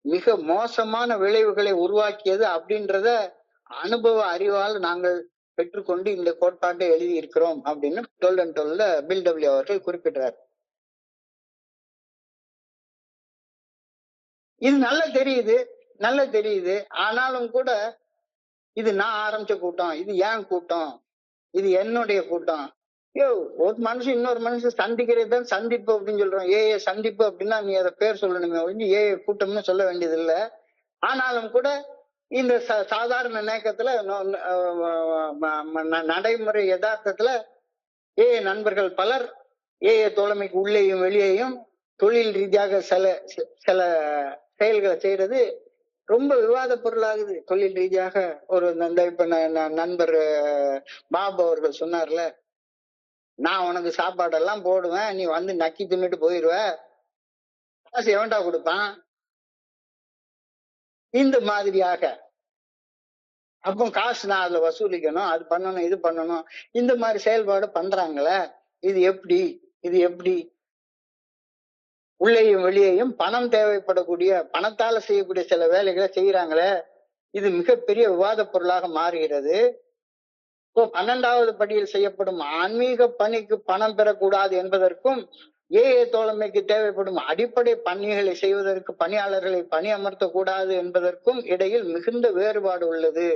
மிக மோசமான விளைவுகளை உருவாக்கியது அப்படின்றத அனுபவ அறிவால் நாங்கள் பெற்றுக்கொண்டு இந்த கோட்பாட்டை எழுதி இருக்கிறோம் அப்படின்னு 12 and 12 பில் டபிள்யூ அவர்கள் குறிப்பிட்டார். இது நல்லா தெரியுது. ஆனாலும் கூட இது நான் ஆரம்பிச்ச கூட்டம், இது ஏன் கூட்டம், இது என்னுடைய கூட்டம். யோ, ஒரு மனுஷன் இன்னொரு மனுஷன் சந்திக்கிறது தான் சந்திப்பு அப்படின்னு சொல்றோம். சந்திப்பு அப்படின்னா நீ அதை பேர் சொல்லணுமே ஒழிஞ்சு கூட்டம்னு சொல்ல வேண்டியது இல்ல. ஆனாலும் கூட இந்த சாதாரண நேக்கத்துல நடைமுறை யதார்த்தத்துல நண்பர்கள் பலர் தோழமைக்கு உள்ளேயும் வெளியேயும் தொழில் ரீதியாக சில செயல்களை செய்யறது ரொம்ப விவாத பொருளாகுது. தொழில் ரீதியாக ஒரு இப்ப நண்பர் பாபு அவர்கள் சொன்னார்ல, நான் உனக்கு சாப்பாடெல்லாம் போடுவேன், நீ வந்து நக்கி தின்னுட்டு போயிருவ, காசு எவன்டா கொடுப்பான், இந்த மாதிரியாக. அப்போ காசு நான் அதுல வசூலிக்கணும், அது பண்ணணும், இது பண்ணணும், இந்த மாதிரி செயல்பாடு பண்றாங்களே, இது எப்படி உள்ளேயும் வெளியேயும் பணம் தேவைப்படக்கூடிய, பணத்தால செய்யக்கூடிய சில வேலைகளை செய்யறாங்களே, இது மிகப்பெரிய விவாத பொருளாக மாறுகிறது. 12வது படியில் செய்யப்படும் ஆன்மீக பணிக்கு பணம் பெறக்கூடாது என்பதற்கும் தோழமைக்கு தேவைப்படும் அடிப்படை பணிகளை செய்வதற்கு பணியாளர்களை பணி அமர்த்த கூடாது என்பதற்கும் இடையில் மிகுந்த வேறுபாடு உள்ளது.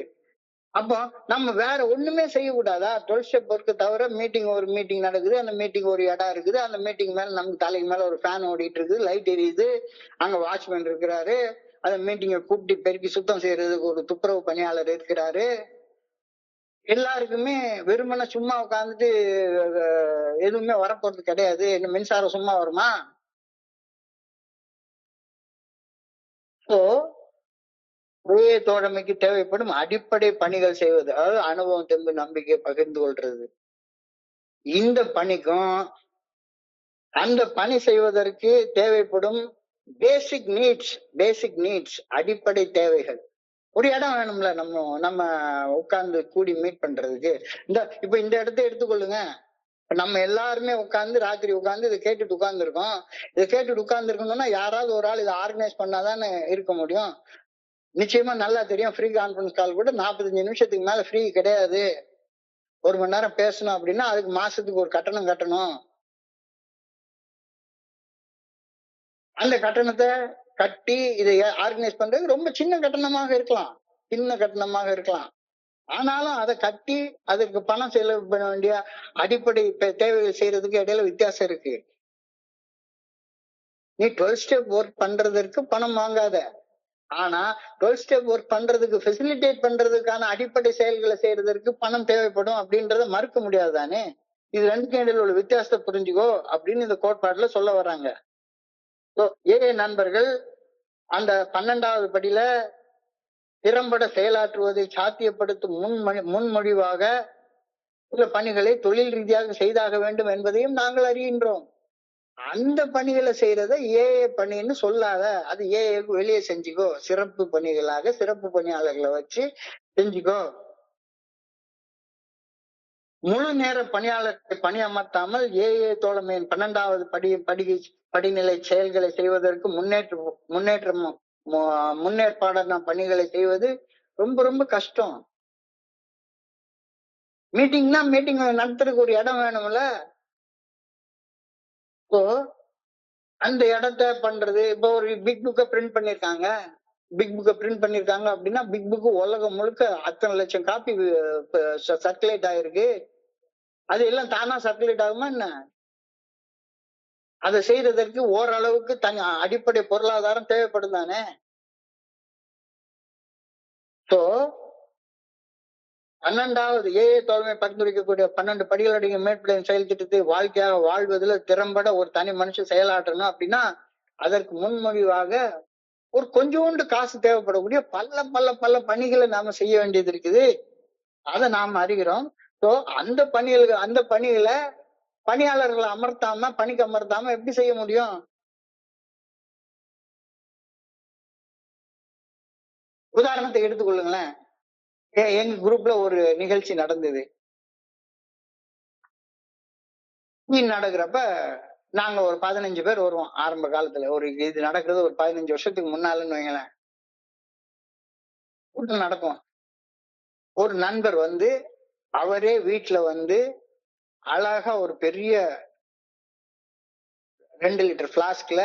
அப்போ நம்ம வேற ஒண்ணுமே செய்யக்கூடாதா? 12 ஸ்டெப் ஒர்க்கு தவிர ஒரு மீட்டிங் நடக்குது, அந்த மீட்டிங் ஒரு இடம் இருக்குது, அந்த மீட்டிங் மேல நம்ம தலைக்கு மேல ஒரு ஃபேன் ஓடிட்டு இருக்குது, லைட் எரியுது, அங்க வாட்ச்மேன் இருக்கிறாரு, அந்த மீட்டிங்கை கூப்பிட்டு பெருக்கி சுத்தம் செய்யறதுக்கு ஒரு துப்புரவு பணியாளர் இருக்கிறாரு. எல்லாருக்குமே வெறுமனை சும்மா உட்காந்துட்டு எதுவுமே வரப்போறது கிடையாது. என்ன மின்சாரம் சும்மா வருமா? தோழமைக்கு தேவைப்படும் அடிப்படை பணிகள் செய்வது, அதாவது அனுபவம், தெம்பு, நம்பிக்கை பகிர்ந்து கொள்றது. இந்த பணிக்கும் அந்த பணி செய்வதற்கு தேவைப்படும் பேசிக் நீட்ஸ் அடிப்படை தேவைகள். ஒரு இடம் வேணும்ல, நம்ம உட்கார்ந்து கூடி மீட் பண்றதுக்கு. இப்ப இந்த இடத்தை எடுத்துக்கொள்ளுங்க. நம்ம எல்லாருமே உட்கார்ந்து ராத்திரி உட்கார்ந்து இதை கேட்டுட்டு உட்கார்ந்து இருக்கோம். இதை கேட்டுட்டு உட்கார்ந்து இருக்கணும்னா யாராவது ஒரு ஆள் இதை ஆர்கனைஸ் பண்ணாதானே இருக்க முடியும். நிச்சயமா நல்லா தெரியும், ஃப்ரீ கான்பரன்ஸ் கால் கூட 45 நிமிஷத்துக்கு மேல ஃப்ரீ கிடையாது. 1 மணி நேரம் பேசணும் அப்படின்னா அதுக்கு மாசத்துக்கு ஒரு கட்டணம் கட்டணும். அந்த கட்டணத்தை கட்டி இதை ஆர்கனைஸ் பண்றது ரொம்ப சின்ன கட்டணமாக இருக்கலாம். ஆனாலும் அதை கட்டி அதற்கு பணம் செலவு பண்ண வேண்டிய அடிப்படை தேவைகள் செய்யறதுக்கு இடையில வித்தியாசம் இருக்கு. நீ 12 ஸ்டெப் ஒர்க் பண்றதற்கு பணம் வாங்காத, ஆனா 12 ஸ்டெப் ஒர்க் பண்றதுக்கு ஃபெசிலிட்டேட் பண்றதுக்கான அடிப்படை செயல்களை செய்யறதற்கு பணம் தேவைப்படும் அப்படின்றத மறுக்க முடியாதுதானே. இது ரெண்டுக்கும் இடையில உள்ள வித்தியாசத்தை புரிஞ்சுக்கோ அப்படின்னு இந்த கோட்பாடுல சொல்ல வர்றாங்க. நண்பர்கள் அந்த 12வது படியில திறம்பட செயலாற்றுவதை சாத்தியப்படுத்தும் முன்மொழிவாக சில பணிகளை தொழில் ரீதியாக செய்தாக வேண்டும் என்பதையும் நாங்கள் அறிகின்றோம். அந்த பணிகளை செய்யறத பணின்னு சொல்லாத, அது வெளியே செஞ்சுக்கோ, சிறப்பு பணிகளாக சிறப்பு பணியாளர்களை வச்சு செஞ்சுக்கோ. முழு நேர பணியாளர்களை பணியமர்த்தாமல் தோழமையின் 12வது படிநிலை செயல்களை செய்வதற்கு முன்னேற்பாடான பணிகளை செய்வது ரொம்ப ரொம்ப கஷ்டம். மீட்டிங் நடத்துறதுக்கு ஒரு இடம் வேணும்ல. அந்த இடத்த பண்றது, இப்போ ஒரு பிக் புக்கை பிரிண்ட் பண்ணிருக்காங்க அப்படின்னா பிக் புக் உலகம் முழுக்க அத்தனை லட்சம் காப்பி சர்க்குலேட் ஆயிருக்கு. அது எல்லாம் தானா சர்க்குலேட் ஆகுமா என்ன? அதை செய்யறதற்கு ஓரளவுக்கு அடிப்படை பொருளாதாரம் தேவைப்படும் தானே. சோ 12வது தோழமை பரிந்துரைக்கக்கூடிய 12 படிகளுடைய மேற்படியின் செயல் திட்டத்தை வாழ்க்கையாக வாழ்வதில் திறம்பட ஒரு தனி மனுஷன் செயலாற்றணும் அப்படின்னா அதற்கு முன்மொழிவாக ஒரு கொஞ்சோண்டு காசு தேவைப்படக்கூடிய பல பல பல பணிகளை நாம செய்ய வேண்டியது இருக்குது. அதை நாம் அறிகிறோம். சோ அந்த பணிகளை பணியாளர்களை பணிக்கு அமர்த்தாம எப்படி செய்ய முடியும்? உதாரணத்தை எடுத்துக்கொள்ளுங்களேன். எங்க குரூப்ல ஒரு நிகழ்ச்சி நடந்தது. நடக்கிறப்ப நாங்க ஒரு 15 பேர் வருவோம். ஆரம்ப காலத்துல இது நடக்கிறது ஒரு 15 வருஷத்துக்கு முன்னாலன்னு வைங்களேன். கூட்டம் நடக்கும். ஒரு நண்பர் வந்து அவரே வீட்டுல வந்து அழகா ஒரு பெரிய 2 லிட்டர் பிளாஸ்க்ல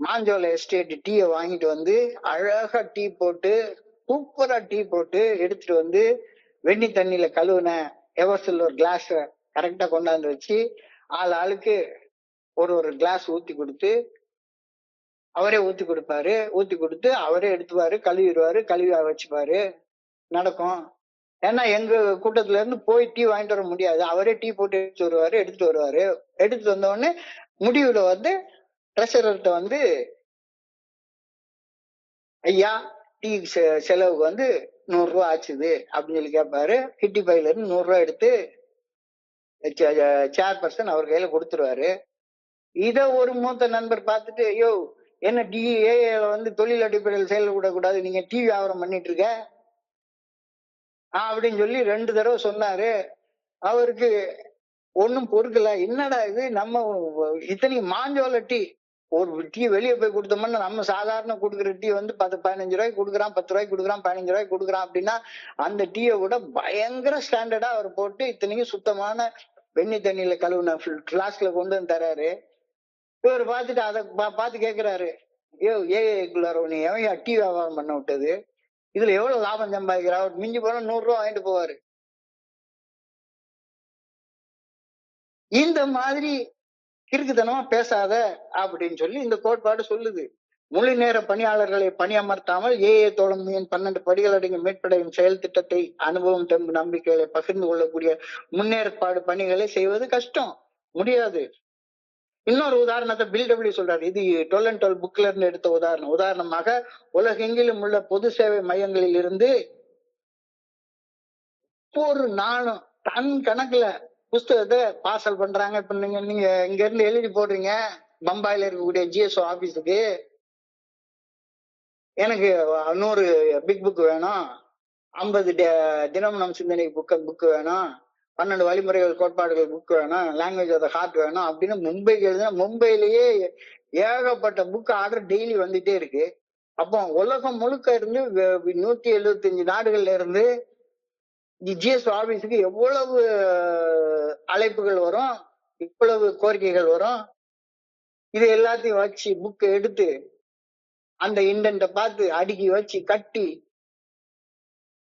மாஞ்சோலை எஸ்டேட் டீயை வாங்கிட்டு வந்து அழகா டீ போட்டு சூப்பரா டீ போட்டு எடுத்துட்டு வந்து வெண்ணி தண்ணியில கழுவுன எவர்சில் ஒரு கிளாஸ் கரெக்டா கொண்டாந்து வச்சு ஆளுக்கு ஒரு கிளாஸ் ஊத்தி கொடுத்து அவரே ஊத்தி கொடுப்பாரு. ஊத்தி கொடுத்து அவரே எடுத்துவாரு, கழுவிடுவாரு, கழுவி வச்சுப்பாரு. நடக்கும். ஏன்னா எங்க கூட்டத்துல இருந்து போய் டீ வாங்கிட்டு வர முடியாது. அவரே டீ போட்டு எடுத்துட்டு வருவாரு. எடுத்துட்டு வந்த உடனே முடிவுல வந்து ட்ரெஷரர்கிட்ட வந்து, ஐயா டீ செலவுக்கு வந்து 100 ரூபாய் ஆச்சுது அப்படின்னு சொல்லி கேட்பாரு. கிட்டி பையில இருந்து 100 ரூபாய் எடுத்து சேர்பர்சன் அவர் கையில கொடுத்துருவாரு. இத ஒரு மூத்த நண்பர் பார்த்துட்டு, ஐயோ என்ன டிஏ வந்து தொழில் அடிப்படையில் செயல்படக்கூடாது, நீங்க டீ வியாபாரம் பண்ணிட்டு இருக்க அப்படின்னு சொல்லி 2 தடவை சொன்னாரு. அவருக்கு ஒன்னும் பொறுக்கல. என்னடா இது, நம்ம இத்தனைக்கு மாஞ்சோல டீ, ஒரு டீ வெளியே போய் கொடுத்தோம்னா நம்ம சாதாரண கொடுக்குற டீ வந்து 15 ரூபாய்க்கு கொடுக்குறான், 10 ரூபாய்க்கு கொடுக்குறான், 15 ரூபாய்க்கு கொடுக்குறான் அப்படின்னா அந்த டீயை விட பயங்கர ஸ்டாண்டர்டா அவர் போட்டு இத்தனைக்கும் சுத்தமான வெண்ணி தண்ணியில கழுவுன பிளாஸ்க்ல கொண்டு வந்து தர்றாரு. இவர் பார்த்துட்டு அதை பார்த்து கேட்கிறாரு, ஏக்குள்ளார நீ எவன் டீ வியாபாரம் பண்ண விட்டது, இதுல எவ்வளவு லாபம் சம்பாதிக்கிறா, அவர் மிஞ்சி போனா 100 ரூபாய் வாங்கிட்டு போவாரு. இந்த மாதிரி கிறுக்குத்தனமா பேசாத அப்படின்னு சொல்லி இந்த கோட்பாடு சொல்லுது. முழு நேர பணியாளர்களை பணியமர்த்தாமல் தோழமையின் 12 படிகள் அடங்கிய மீட்படையும் செயல் திட்டத்தை அனுபவம் தெம்பு நம்பிக்கைகளை பகிர்ந்து கொள்ளக்கூடிய முன்னேற்பாடு பணிகளை செய்வது கஷ்டம், முடியாது. இன்னொரு உதாரணத்தை பில்டபிள்யூ சொல்றாரு. இது 12 and 12 புக்ல இருந்து எடுத்த உதாரணமாக உலகெங்கிலும் உள்ள பொது சேவை மையங்களில் இருந்து ஒவ்வொரு நாளும் டன் கணக்குல புஸ்தகத்தை பார்சல் பண்றாங்க. இப்ப நீங்க இங்க இருந்து எழுதி போடுறீங்க பம்பாயில இருக்கக்கூடிய ஜிஎஸ்ஓ ஆபீஸுக்கு, எனக்கு 100 பிக் புக் வேணும், 50 தினம் நம் சிந்தனை புக் வேணும், 12 வழிமுறைகள் கோட்பாடுகள் புக் வேணும், லாங்குவேஜ் ஆஃப் த ஹார்ட் வேணும் அப்படின்னு மும்பைக்கு எழுதுனா மும்பையிலேயே ஏகப்பட்ட புக் ஆர்டர் டெய்லி வந்துட்டே இருக்கு. அப்போ உலகம் முழுக்க இருந்து 175 நாடுகள்ல இருந்து ஜிஎஸ் ஆபீஸுக்கு எவ்வளவு அழைப்புகள் வரும், இவ்வளவு கோரிக்கைகள் வரும். இது எல்லாத்தையும் வச்சு புக் எடுத்து அந்த இண்டென்ட பார்த்து அடுக்கி வச்சு கட்டி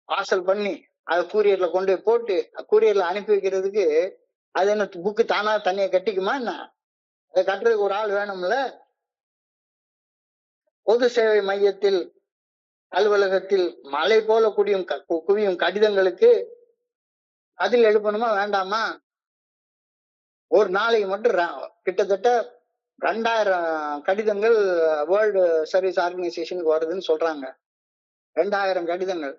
பார்சல் பண்ணி அதை கூரியர்ல கொண்டு போய் போட்டு கூரியர்ல அனுப்பி வைக்கிறதுக்கு அது என்ன புக்கு தானா தனியா கட்டிக்குமா என்ன? அதை கட்டுறதுக்கு ஒரு ஆள் வேணும்ல. பொது சேவை மையத்தில் அலுவலகத்தில் மலை போல குவியும் கடிதங்களுக்கு அதில் எழுப்பணுமா வேண்டாமா? ஒரு நாளைக்கு மட்டும் கிட்டத்தட்ட 2000 கடிதங்கள் வேர்ல்டு சர்வீஸ் ஆர்கனைசேஷனுக்கு வருதுன்னு சொல்றாங்க. 2000 கடிதங்கள்.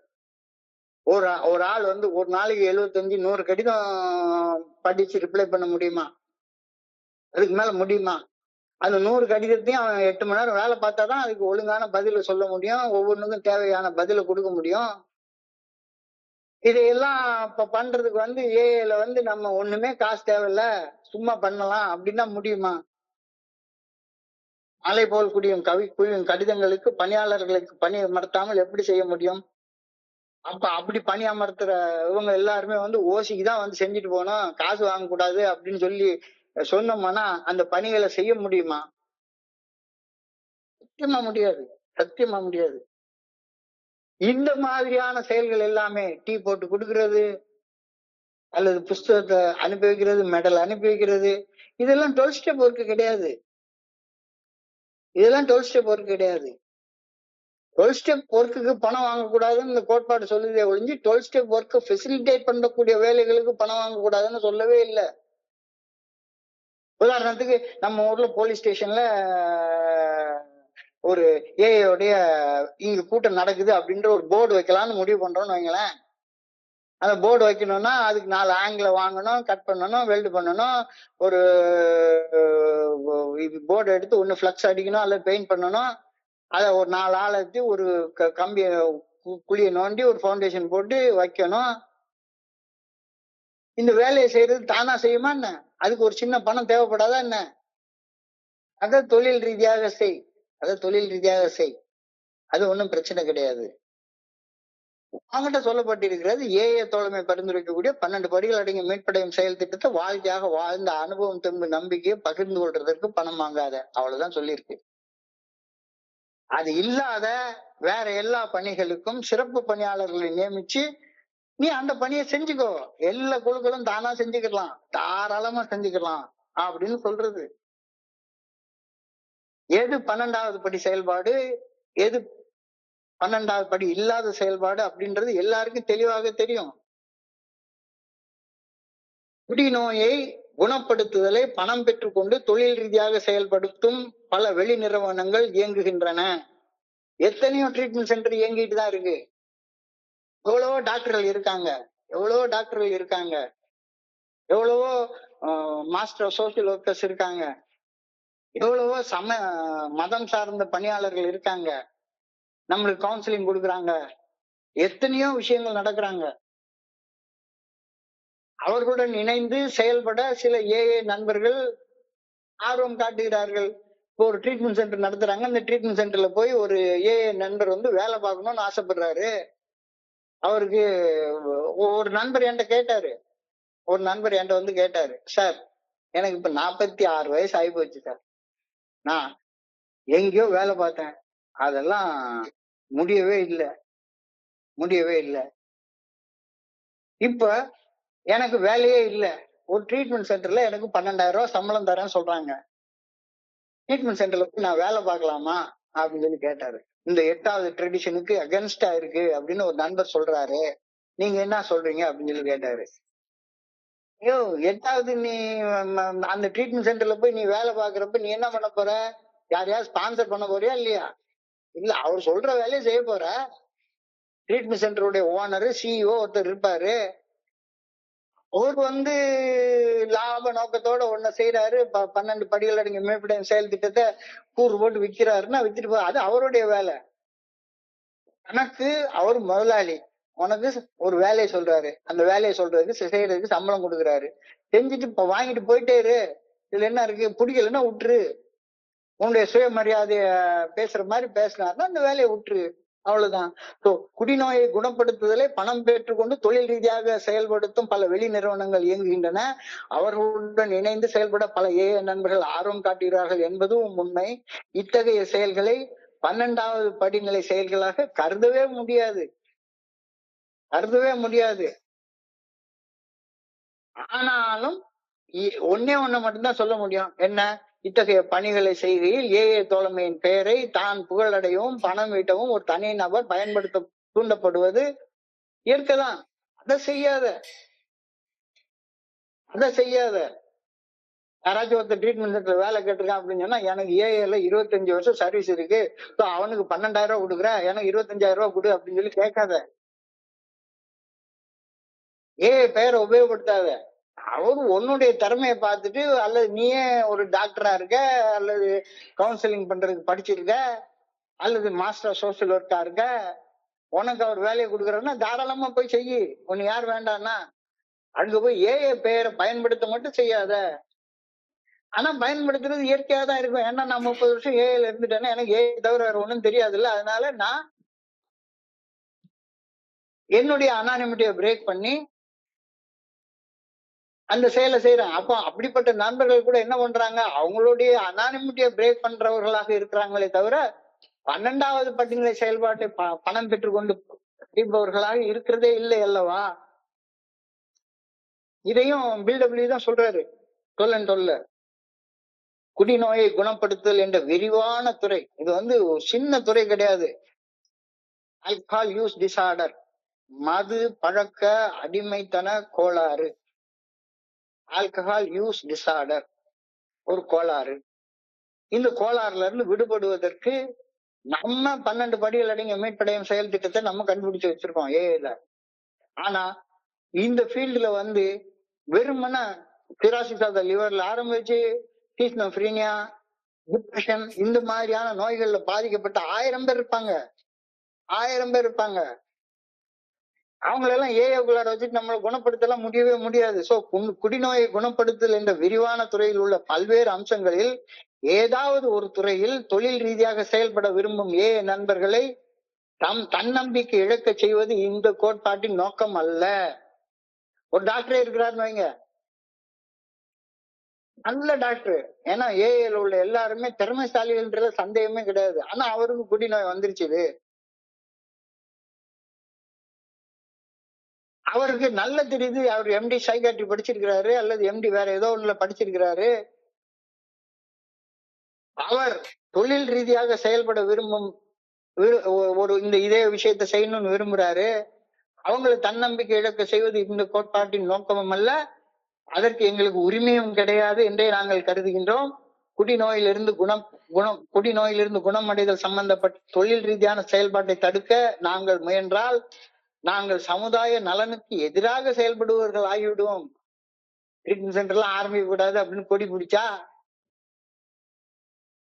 ஒரு ஆள் வந்து ஒரு நாளைக்கு 75-100 கடிதம் படிச்சு ரிப்ளை பண்ண முடியுமா? அதுக்கு மேல முடியுமா? அந்த 100 கடிதத்தையும் அவன் 8 மணி நேரம் வேலை பார்த்தாதான் அதுக்கு ஒழுங்கான பதில சொல்ல முடியும், ஒவ்வொன்றுக்கும் தேவையான பதில கொடுக்க முடியும். இதையெல்லாம் இப்ப பண்றதுக்கு வந்து ஏஐல வந்து நம்ம ஒண்ணுமே காசு தேவையில்ல சும்மா பண்ணலாம் அப்படின்னா முடியுமா? மலை போல் குவியும் கடிதங்களுக்கு பணியாளர்களுக்கு பணி அமர்த்தாமல் எப்படி செய்ய முடியும்? அப்ப அப்படி பணி அமர்த்துற இவங்க எல்லாருமே வந்து ஓசிக்கு தான் வந்து செஞ்சுட்டு போகணும், காசு வாங்கக்கூடாது அப்படின்னு சொல்லி சொன்னோம்னா அந்த பணிகளை செய்ய முடியுமா? சத்தியமா முடியாது, சத்தியமா முடியாது. இந்த மாதிரியான செயல்கள் எல்லாமே டீ போட்டு கொடுக்கறது அல்லது புஸ்தகத்தை அனுப்பி வைக்கிறது, மெடல் அனுப்பி வைக்கிறது, இதெல்லாம் 12 ஸ்டெப் ஒர்க் கிடையாது. இதெல்லாம் 12 ஸ்டெப் ஒர்க் கிடையாது. 12 ஸ்டெப் ஒர்க்குக்கு பணம் வாங்கக்கூடாதுன்னு இந்த கோட்பாடு சொல்லுதே ஒழிஞ்சு 12 ஸ்டெப் ஒர்க்கை ஃபெசிலிட்டேட் பண்ணக்கூடிய வேலைகளுக்கு பணம் வாங்கக்கூடாதுன்னு சொல்லவே இல்லை. உதாரணத்துக்கு நம்ம ஊர்ல போலீஸ் ஸ்டேஷன்ல ஒரு ஏஐயோடைய இங்க கூட்டம் நடக்குது அப்படின்ற ஒரு போர்டு வைக்கலாம்னு முடிவு பண்றோம்னு வைங்களேன். அந்த போர்டு வைக்கணும்னா அதுக்கு 4 ஆங்கில வாங்கணும், கட் பண்ணணும், வெல்டு பண்ணணும், ஒரு போர்டு எடுத்து ஒண்ணு ஃபிளக்ஸ் அடிக்கணும் அல்லது பெயிண்ட் பண்ணணும், அதை ஒரு 4 ஆள் எடுத்து ஒரு கம்பிய குழியை நோண்டி ஒரு ஃபவுண்டேஷன் போட்டு வைக்கணும். இந்த வேலையை செய்யறது தானா செய்யுமா என்ன? அதுக்கு ஒரு சின்ன பணம் தேவைப்படாதா என்ன? அதை தொழில் ரீதியாக செய், அது ஒண்ணும் பிரச்சனை கிடையாது. அவங்ககிட்ட சொல்லப்பட்டிருக்கிறது ஏஐ தோழமை பரிந்துரைக்கக்கூடிய 12 படிகள் அடங்கிய மீட்படையும் செயல் திட்டத்தை வாழ்க்கையாக வாழ்ந்த அனுபவம் தெம்பு நம்பிக்கையை பகிர்ந்து கொள்றதற்கு பணம் வாங்காத, அவ்வளவுதான் சொல்லியிருக்கு. அது இல்லாத வேற எல்லா பணிகளுக்கும் சிறப்பு பணியாளர்களை நியமிச்சு நீ அந்த பணியை செஞ்சுக்கோ, எல்லா குழுக்களும் தானா செஞ்சுக்கலாம், தாராளமா செஞ்சுக்கலாம் அப்படின்னு சொல்றது. எது 12வது படி செயல்பாடு, எது 12வது படி இல்லாத செயல்பாடு அப்படின்றது எல்லாருக்கும் தெளிவாக தெரியும். குடிநோயை குணப்படுத்துதலை பணம் பெற்றுக்கொண்டு தொழில் ரீதியாக செயல்படுத்தும் பல வெளி நிறுவனங்கள் இயங்குகின்றன. எத்தனையோ ட்ரீட்மெண்ட் சென்டர் இயங்கிட்டு தான் இருக்கு. எவ்வளவோ டாக்டர்கள் இருக்காங்க, எவ்வளவோ டாக்டர்கள் இருக்காங்க, எவ்வளவோ மாஸ்டர் ஆஃப் சோசியல் ஒர்க்கர்ஸ் இருக்காங்க, எவ்வளவோ மதம் சார்ந்த பணியாளர்கள் இருக்காங்க, நம்மளுக்கு கவுன்சிலிங் கொடுக்குறாங்க, எத்தனையோ விஷயங்கள் நடக்கிறாங்க. அவர்களுடன் இணைந்து செயல்பட சில ஏஏ நண்பர்கள் ஆர்வம் காட்டுகிறார்கள். இப்போ ஒரு ட்ரீட்மெண்ட் சென்டர் நடத்துறாங்க, அந்த ட்ரீட்மெண்ட் சென்டர்ல போய் ஒரு ஏஏ நண்பர் வந்து வேலை பார்க்கணும்னு ஆசைப்படுறாரு. அவருக்கு ஒரு நண்பர் என்கிட்ட கேட்டாரு, ஒரு நண்பர் என்கிட்ட வந்து கேட்டாரு, சார் எனக்கு இப்ப 46 வயசு ஆகி போச்சு சார், நான் எங்கேயோ வேலை பார்த்தேன், அதெல்லாம் முடியவே இல்லை, முடியவே இல்லை. இப்ப எனக்கு வேலையே இல்லை, ஒரு ட்ரீட்மெண்ட் சென்டர்ல எனக்கு 12,000 ரூபாய் சம்பளம் தரேன்னு சொல்றாங்க, ட்ரீட்மெண்ட் சென்டர்ல போய் நான் வேலை பார்க்கலாமா அப்படின்னு சொல்லி கேட்டாரு. இந்த 8வது ட்ரெடிஷனுக்கு அகென்ஸ்டா இருக்கு அப்படின்னு ஒரு நண்பர் சொல்றாரு, நீங்க என்ன சொல்றீங்க அப்படின்னு சொல்லி கேட்டாரு. ஐயோ 8வது நீ அந்த ட்ரீட்மெண்ட் சென்டர்ல போய் நீ வேலை பாக்குறப்ப நீ என்ன பண்ண போற, யாரையாவது ஸ்பான்சர் பண்ண போறியா இல்லையா? இல்ல, அவர் சொல்ற வேலையை செய்ய போற. ட்ரீட்மெண்ட் சென்டருடைய ஓனர் சிஇஓ ஒருத்தர் இருப்பாரு, அவர் வந்து லாப நோக்கத்தோட ஒண்ணு செய்யறாரு, 12 படிகள் அடங்கிய மேம்பட்ட செயல் திட்டத்தை கூறு போட்டு விற்கிறாருன்னா வித்துட்டு போ, அது அவருடைய வேலை. எனக்கு அவர் முதலாளி, உனக்கு ஒரு வேலையை சொல்றாரு, அந்த வேலையை சொல்றதுக்கு செய்யறதுக்கு சம்பளம் கொடுக்குறாரு, செஞ்சுட்டு இப்ப வாங்கிட்டு போயிட்டே இரு, இதுல என்ன இருக்கு, பிடிக்கலன்னா விட்டுரு, உன்னுடைய சுயமரியாதைய பேசுற மாதிரி பேசினாருன்னா அந்த வேலையை விட்டுரு, அவ்வளவுதான். குடிநோயை குணப்படுத்துதலை பணம் பெற்றுக்கொண்டு தொழில் ரீதியாக செயல்படுத்தும் பல வெளி நிறுவனங்கள் இயங்குகின்றன. அவர்களுடன் இணைந்து செயல்பட பல ஏஐ நண்பர்கள் ஆர்வம் காட்டுகிறார்கள் என்பதும் உண்மை. இத்தகைய செயல்களை 12வது படிநிலை செயல்களாக கருதவே முடியாது, கருதவே முடியாது. ஆனாலும் ஒன்னே ஒண்ணு மட்டும்தான் சொல்ல முடியும், என்ன, இத்தகைய பணிகளை செய்கையில் ஏஏ தோழமையின் பெயரை தான் புகழடையவும் பணம் ஈட்டவும் ஒரு தனி நபர் பயன்படுத்த தூண்டப்படுவது இயற்கைதான். அதை செய்யாத, அதை செய்யாத. யாராச்சும் ஒருத்தர் ட்ரீட்மெண்ட் சென்டர்ல வேலை கேட்டிருக்கான் அப்படின்னு சொன்னா, எனக்கு ஏஏல 25 வருஷம் சர்வீஸ் இருக்கு, அவனுக்கு 12,000 ரூபாய் கொடுக்குற, எனக்கு 25,000 ரூபாய் கொடு அப்படின்னு சொல்லி கேட்காத. ஏஐ பெயரை உபயோகப்படுத்தாத. அவரு உன்னுடைய திறமையை பார்த்துட்டு, அல்லது நீயே ஒரு டாக்டரா இருக்க, அல்லது கவுன்சிலிங் பண்றதுக்கு படிச்சிருக்க, அல்லது மாஸ்டர் சோசியல் ஒர்க்கா இருக்க, உனக்கு அவர் வேலையை கொடுக்குறன்னா தாராளமா போய் செய்யு, உன்னை யார் வேண்டாம்னா. அங்க போய் ஏஐ பெயரை பயன்படுத்த மட்டும் செய்யாத. ஆனா பயன்படுத்துறது இயற்கையா தான் இருக்கும். ஏன்னா நான் 30 வருஷம் ஏஐல இருந்துட்டேன்னா எனக்கு ஏஐ தவிர வேற ஒண்ணும் தெரியாதுல்ல. அதனால நான் என்னுடைய அனானிமிட்டியை பிரேக் பண்ணி அந்த செயலை செய்யறேன். அப்போ அப்படிப்பட்ட நண்பர்கள் கூட என்ன பண்றாங்க, அவங்களுடைய அனானிமிட்டியை பிரேக் பண்றவர்களாக இருக்கிறாங்களே தவிர 12வது படிநிலை செயல்பாட்டை பணம் பெற்றுக்கொண்டு செய்பவர்களாக இருக்கிறதே இல்லை அல்லவா. இதையும் பில்டபிள்யூ தான் சொல்றாரு, சொல்ல குடிநோயை குணப்படுத்துதல் என்ற விரிவான துறை. இது வந்து ஒரு சின்ன துறை கிடையாது. ஆல்கஹால் யூஸ் டிசார்டர், மது பழக்க அடிமைத்தன கோளாறு. ஆல்கஹால் யூஸ் டிசார்டர் ஒரு கோளாறு. இந்த கோளாறுல இருந்து விடுபடுவதற்கு நம்ம 12 படிகள் அடங்கிய மீட்படையும் செயல் திட்டத்தை நம்ம கண்டுபிடிச்சு வச்சிருக்கோம் ஏஐல. ஆனா இந்த ஃபீல்டுல வந்து வெறுமன சிராசிஸ் ஆஃப் த லிவர்ல ஆரம்பிச்சு ஸ்கிசோஃப்ரீனியா, டிப்ரெஷன், இந்த மாதிரியான நோய்கள்ல பாதிக்கப்பட்ட 1000 பேர் இருப்பாங்க, 1000 பேர் இருப்பாங்க. அவங்களெல்லாம் ஏஐக்குள்ளார வச்சுட்டு நம்மளை குணப்படுத்தலாம் முடியவே முடியாது. சோ குடிநோயை குணப்படுத்தல் என்ற விரிவான துறையில் உள்ள பல்வேறு அம்சங்களில் ஏதாவது ஒரு துறையில் தொழில் ரீதியாக செயல்பட விரும்பும் ஏஐ நண்பர்களை தன்னம்பிக்கை இழக்க செய்வது இந்த கோட்பாட்டின் நோக்கம் அல்ல. ஒரு டாக்டரே இருக்கிறாருன்னு வைங்க, நல்ல டாக்டர். ஏன்னா ஏஐல உள்ள எல்லாருமே திறமைசாலிகள்ன்ற சந்தேகமே கிடையாது. ஆனா அவருக்கு குடிநோய் வந்துருச்சு. அவருக்கு நல்ல தெரியுது. அவர் எம்டி சைக்காட்ரி படிச்சிருக்கிறாரு அல்லது எம்டி வேற ஏதோ ஒண்ணுல படிச்சிருக்கிறாரு. அவர் தொழில் ரீதியாக செயல்பட விரும்பும் ஒரு இந்த இதே விஷயத்தை செய்யணும்னு விரும்புறாரு. அவங்களை தன்னம்பிக்கை இழக்க செய்வது இந்த கோட்பாட்டின் நோக்கமும் அல்ல. அதற்கு எங்களுக்கு உரிமையும் கிடையாது என்றே நாங்கள் கருதுகின்றோம். குடிநோயிலிருந்து குடிநோயிலிருந்து குணமடைதல் சம்பந்தப்பட்ட தொழில் ரீதியான செயல்பாட்டை தடுக்க நாங்கள் முயன்றால் நாங்கள் சமுதாய நலனுக்கு எதிராக செயல்படுபவர்கள் ஆகிவிடுவோம். ட்ரீட்மெண்ட் சென்டர் எல்லாம் ஆரம்பிக்க கூடாது அப்படின்னு கொடி பிடிச்சா,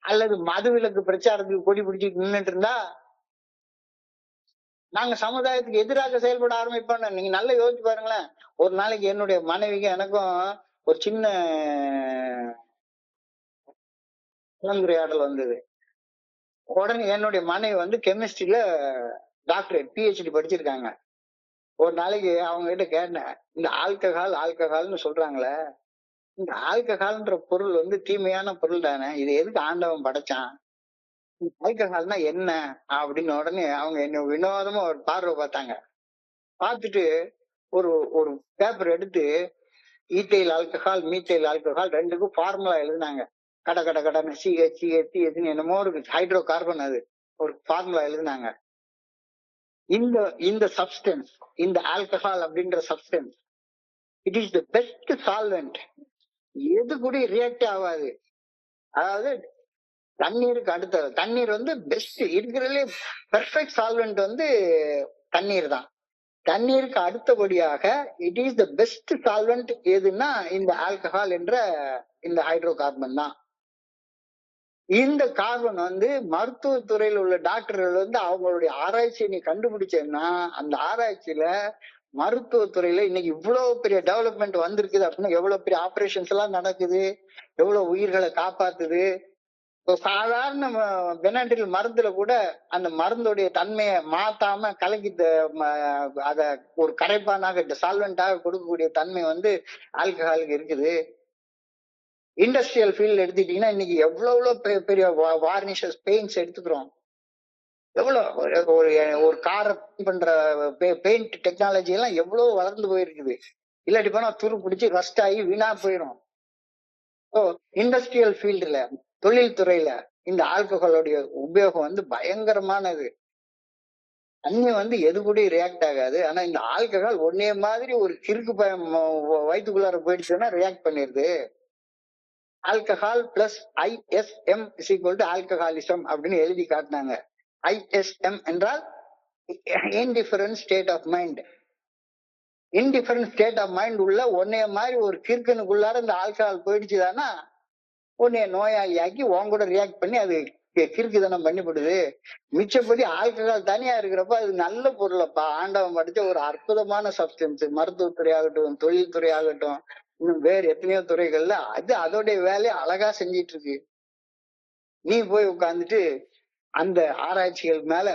அல்லது மதுவிலக்கு பிரச்சாரத்துக்கு கொடி பிடிச்சிட்டு நின்றுட்டு இருந்தா நாங்க சமுதாயத்துக்கு எதிராக செயல்பட ஆரம்பிப்போம். நீங்க நல்லா யோசிச்சு பாருங்களேன். ஒரு நாளைக்கு என்னுடைய மனைவிக்கு எனக்கும் ஒரு சின்ன கலந்துரையாடல் வந்தது. உடனே என்னுடைய மனைவி கெமிஸ்ட்ரியில டாக்டரேட் பிஹெச்டி படிச்சிருக்காங்க. ஒரு நாளைக்கு அவங்க கிட்ட கேட்டேன், இந்த ஆல்கஹால்னு சொல்றாங்களே, இந்த ஆல்கஹால்ன்ற பொருள் தீமையான பொருள் தானே, இது எதுக்கு ஆண்டவன் படைச்சான்? ஆல்கஹால்னா என்ன அப்படின்னு உடனே அவங்க என்ன வினோதமா ஒரு பார்வை பார்த்தாங்க. பார்த்துட்டு ஒரு ஒரு பேப்பர் எடுத்து ஈத்தைல் ஆல்கஹால் மீத்தைல் ஆல்கஹால் ரெண்டுக்கும் ஃபார்முலா எழுதினாங்க. கட கட கடன்னு சிஹெச்னு என்னமோ ஒரு ஹைட்ரோ கார்பன், அது ஒரு ஃபார்முலா எழுதினாங்க. இந்த இந்த சப்ஸ்டன்ஸ், இந்த ஆல்கஹால் அப்படின்ற substance, it is the best solvent. எது கூட ரியாக்ட் ஆகாது. அதாவது தண்ணீருக்கு அடுத்த தண்ணீர் பெஸ்ட் இருக்கிறதுலே பெர்ஃபெக்ட் சால்வெண்ட் தண்ணீர் தான். தண்ணீருக்கு அடுத்தபடியாக it is the best solvent எதுன்னா இந்த ஆல்கஹால் என்ற இந்த ஹைட்ரோ கார்பன் தான். இந்த கார்பன் மருத்துவத்துறையில் உள்ள டாக்டர்கள் அவங்களுடைய ஆராய்ச்சியை நீ கண்டுபிடிச்சேன்னா அந்த ஆராய்ச்சியில மருத்துவத்துறையில இன்னைக்கு இவ்வளவு பெரிய டெவலப்மெண்ட் வந்திருக்குது அப்படின்னா எவ்வளவு பெரிய ஆபரேஷன்ஸ் எல்லாம் நடக்குது, எவ்வளவு உயிர்களை காப்பாத்துது. சாதாரண பெனாடில் மருந்துல கூட அந்த மருந்துடைய தன்மையை மாத்தாம கலக்கி அத ஒரு கரைப்பானாக சால்வெண்டாக கொடுக்கக்கூடிய தன்மை ஆல்கஹாலுக்கு இருக்குது. இண்டஸ்ட்ரியல் ஃபீல்ட் எடுத்துட்டீங்கன்னா இன்னைக்கு எவ்வளவு பெரிய வார்னிஷஸ் பெயிண்ட்ஸ் எடுத்துக்கிறோம். எவ்வளவு ஒரு காரை பண்ற பெயிண்ட் டெக்னாலஜி எல்லாம் எவ்வளவு வளர்ந்து போயிருக்குது. இல்லாட்டி போனா துரு பிடிச்சி ரஸ்ட் ஆகி வீணா போயிடும். இண்டஸ்ட்ரியல் ஃபீல்டுல தொழில் துறையில இந்த ஆல்கஹாலோடைய உபயோகம் பயங்கரமானது. தண்ணி எது கூட ரியாக்ட் ஆகாது. ஆனா இந்த ஆல்கஹால் ஒன்னே மாதிரி ஒரு கிறுக்கு வயிற்றுக்குள்ளார போயிடுச்சுன்னா ரியாக்ட் பண்ணிருது. Alcohol plus ISM is equal to alcoholism அப்படின்னு எழுதி காட்டினாங்க. ISM என்றால் indifferent state of mind. Indifferent state of mind உள்ள ஒன்னே மாதிரி ஒரு கிறுக்கனுக்குள்ளார இந்த ஆல்கஹால் போயிடுச்சுதானா உன்னைய நோயாளியாக்கி உன் கூட ரியாக்ட் பண்ணி அது கிறுக்குதனம் பண்ணிவிடுது. மிச்சப்படி ஆல்கஹால் தனியா இருக்கிறப்ப அது நல்ல பொருளப்பா, ஆண்டவன் படிச்ச ஒரு அற்புதமான சப்ஸ்டன்ஸ். மருத்துவத்துறை ஆகட்டும், தொழில்துறை ஆகட்டும், இன்னும் வேறு எத்தனையோ துறைகள்ல அது அதோடைய வேலையை அழகா செஞ்சிட்டு இருக்கு. நீ போய் உட்கார்ந்துட்டு அந்த ஆராய்ச்சிகள் மேல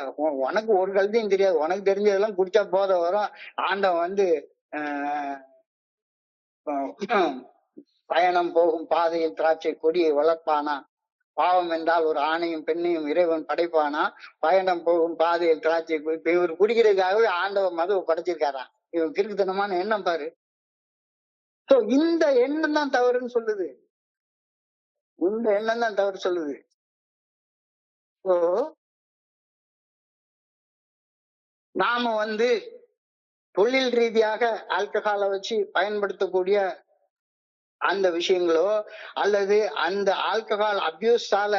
உனக்கு ஒரு கல்வியும் தெரியாது. உனக்கு தெரிஞ்சதெல்லாம் குடிச்சா போத வரும். ஆண்டவன் பயணம் போகும் பாதையில் திராட்சை கொடியை வளர்ப்பானா, பாவம் என்றால் ஒரு ஆணையும் பெண்ணையும் இறைவன் படைப்பானா, பயணம் போகும் பாதையில் திராட்சை இவர் குடிக்கிறதுக்காகவே ஆண்டவன் மதுவை படைச்சிருக்காராம். இவன் கிறுக்குத்தனமான எண்ணம் பாரு. சோ இந்த எண்ணம் தான் தவறுன்னு சொல்லுது. இந்த எண்ணம் தான் தவறு சொல்லுது. சோ நாம தொழில் ரீதியாக ஆல்கஹாலை வச்சு பயன்படுத்தக்கூடிய அந்த விஷயங்களோ அல்லது அந்த ஆல்கஹால் அபியூஸால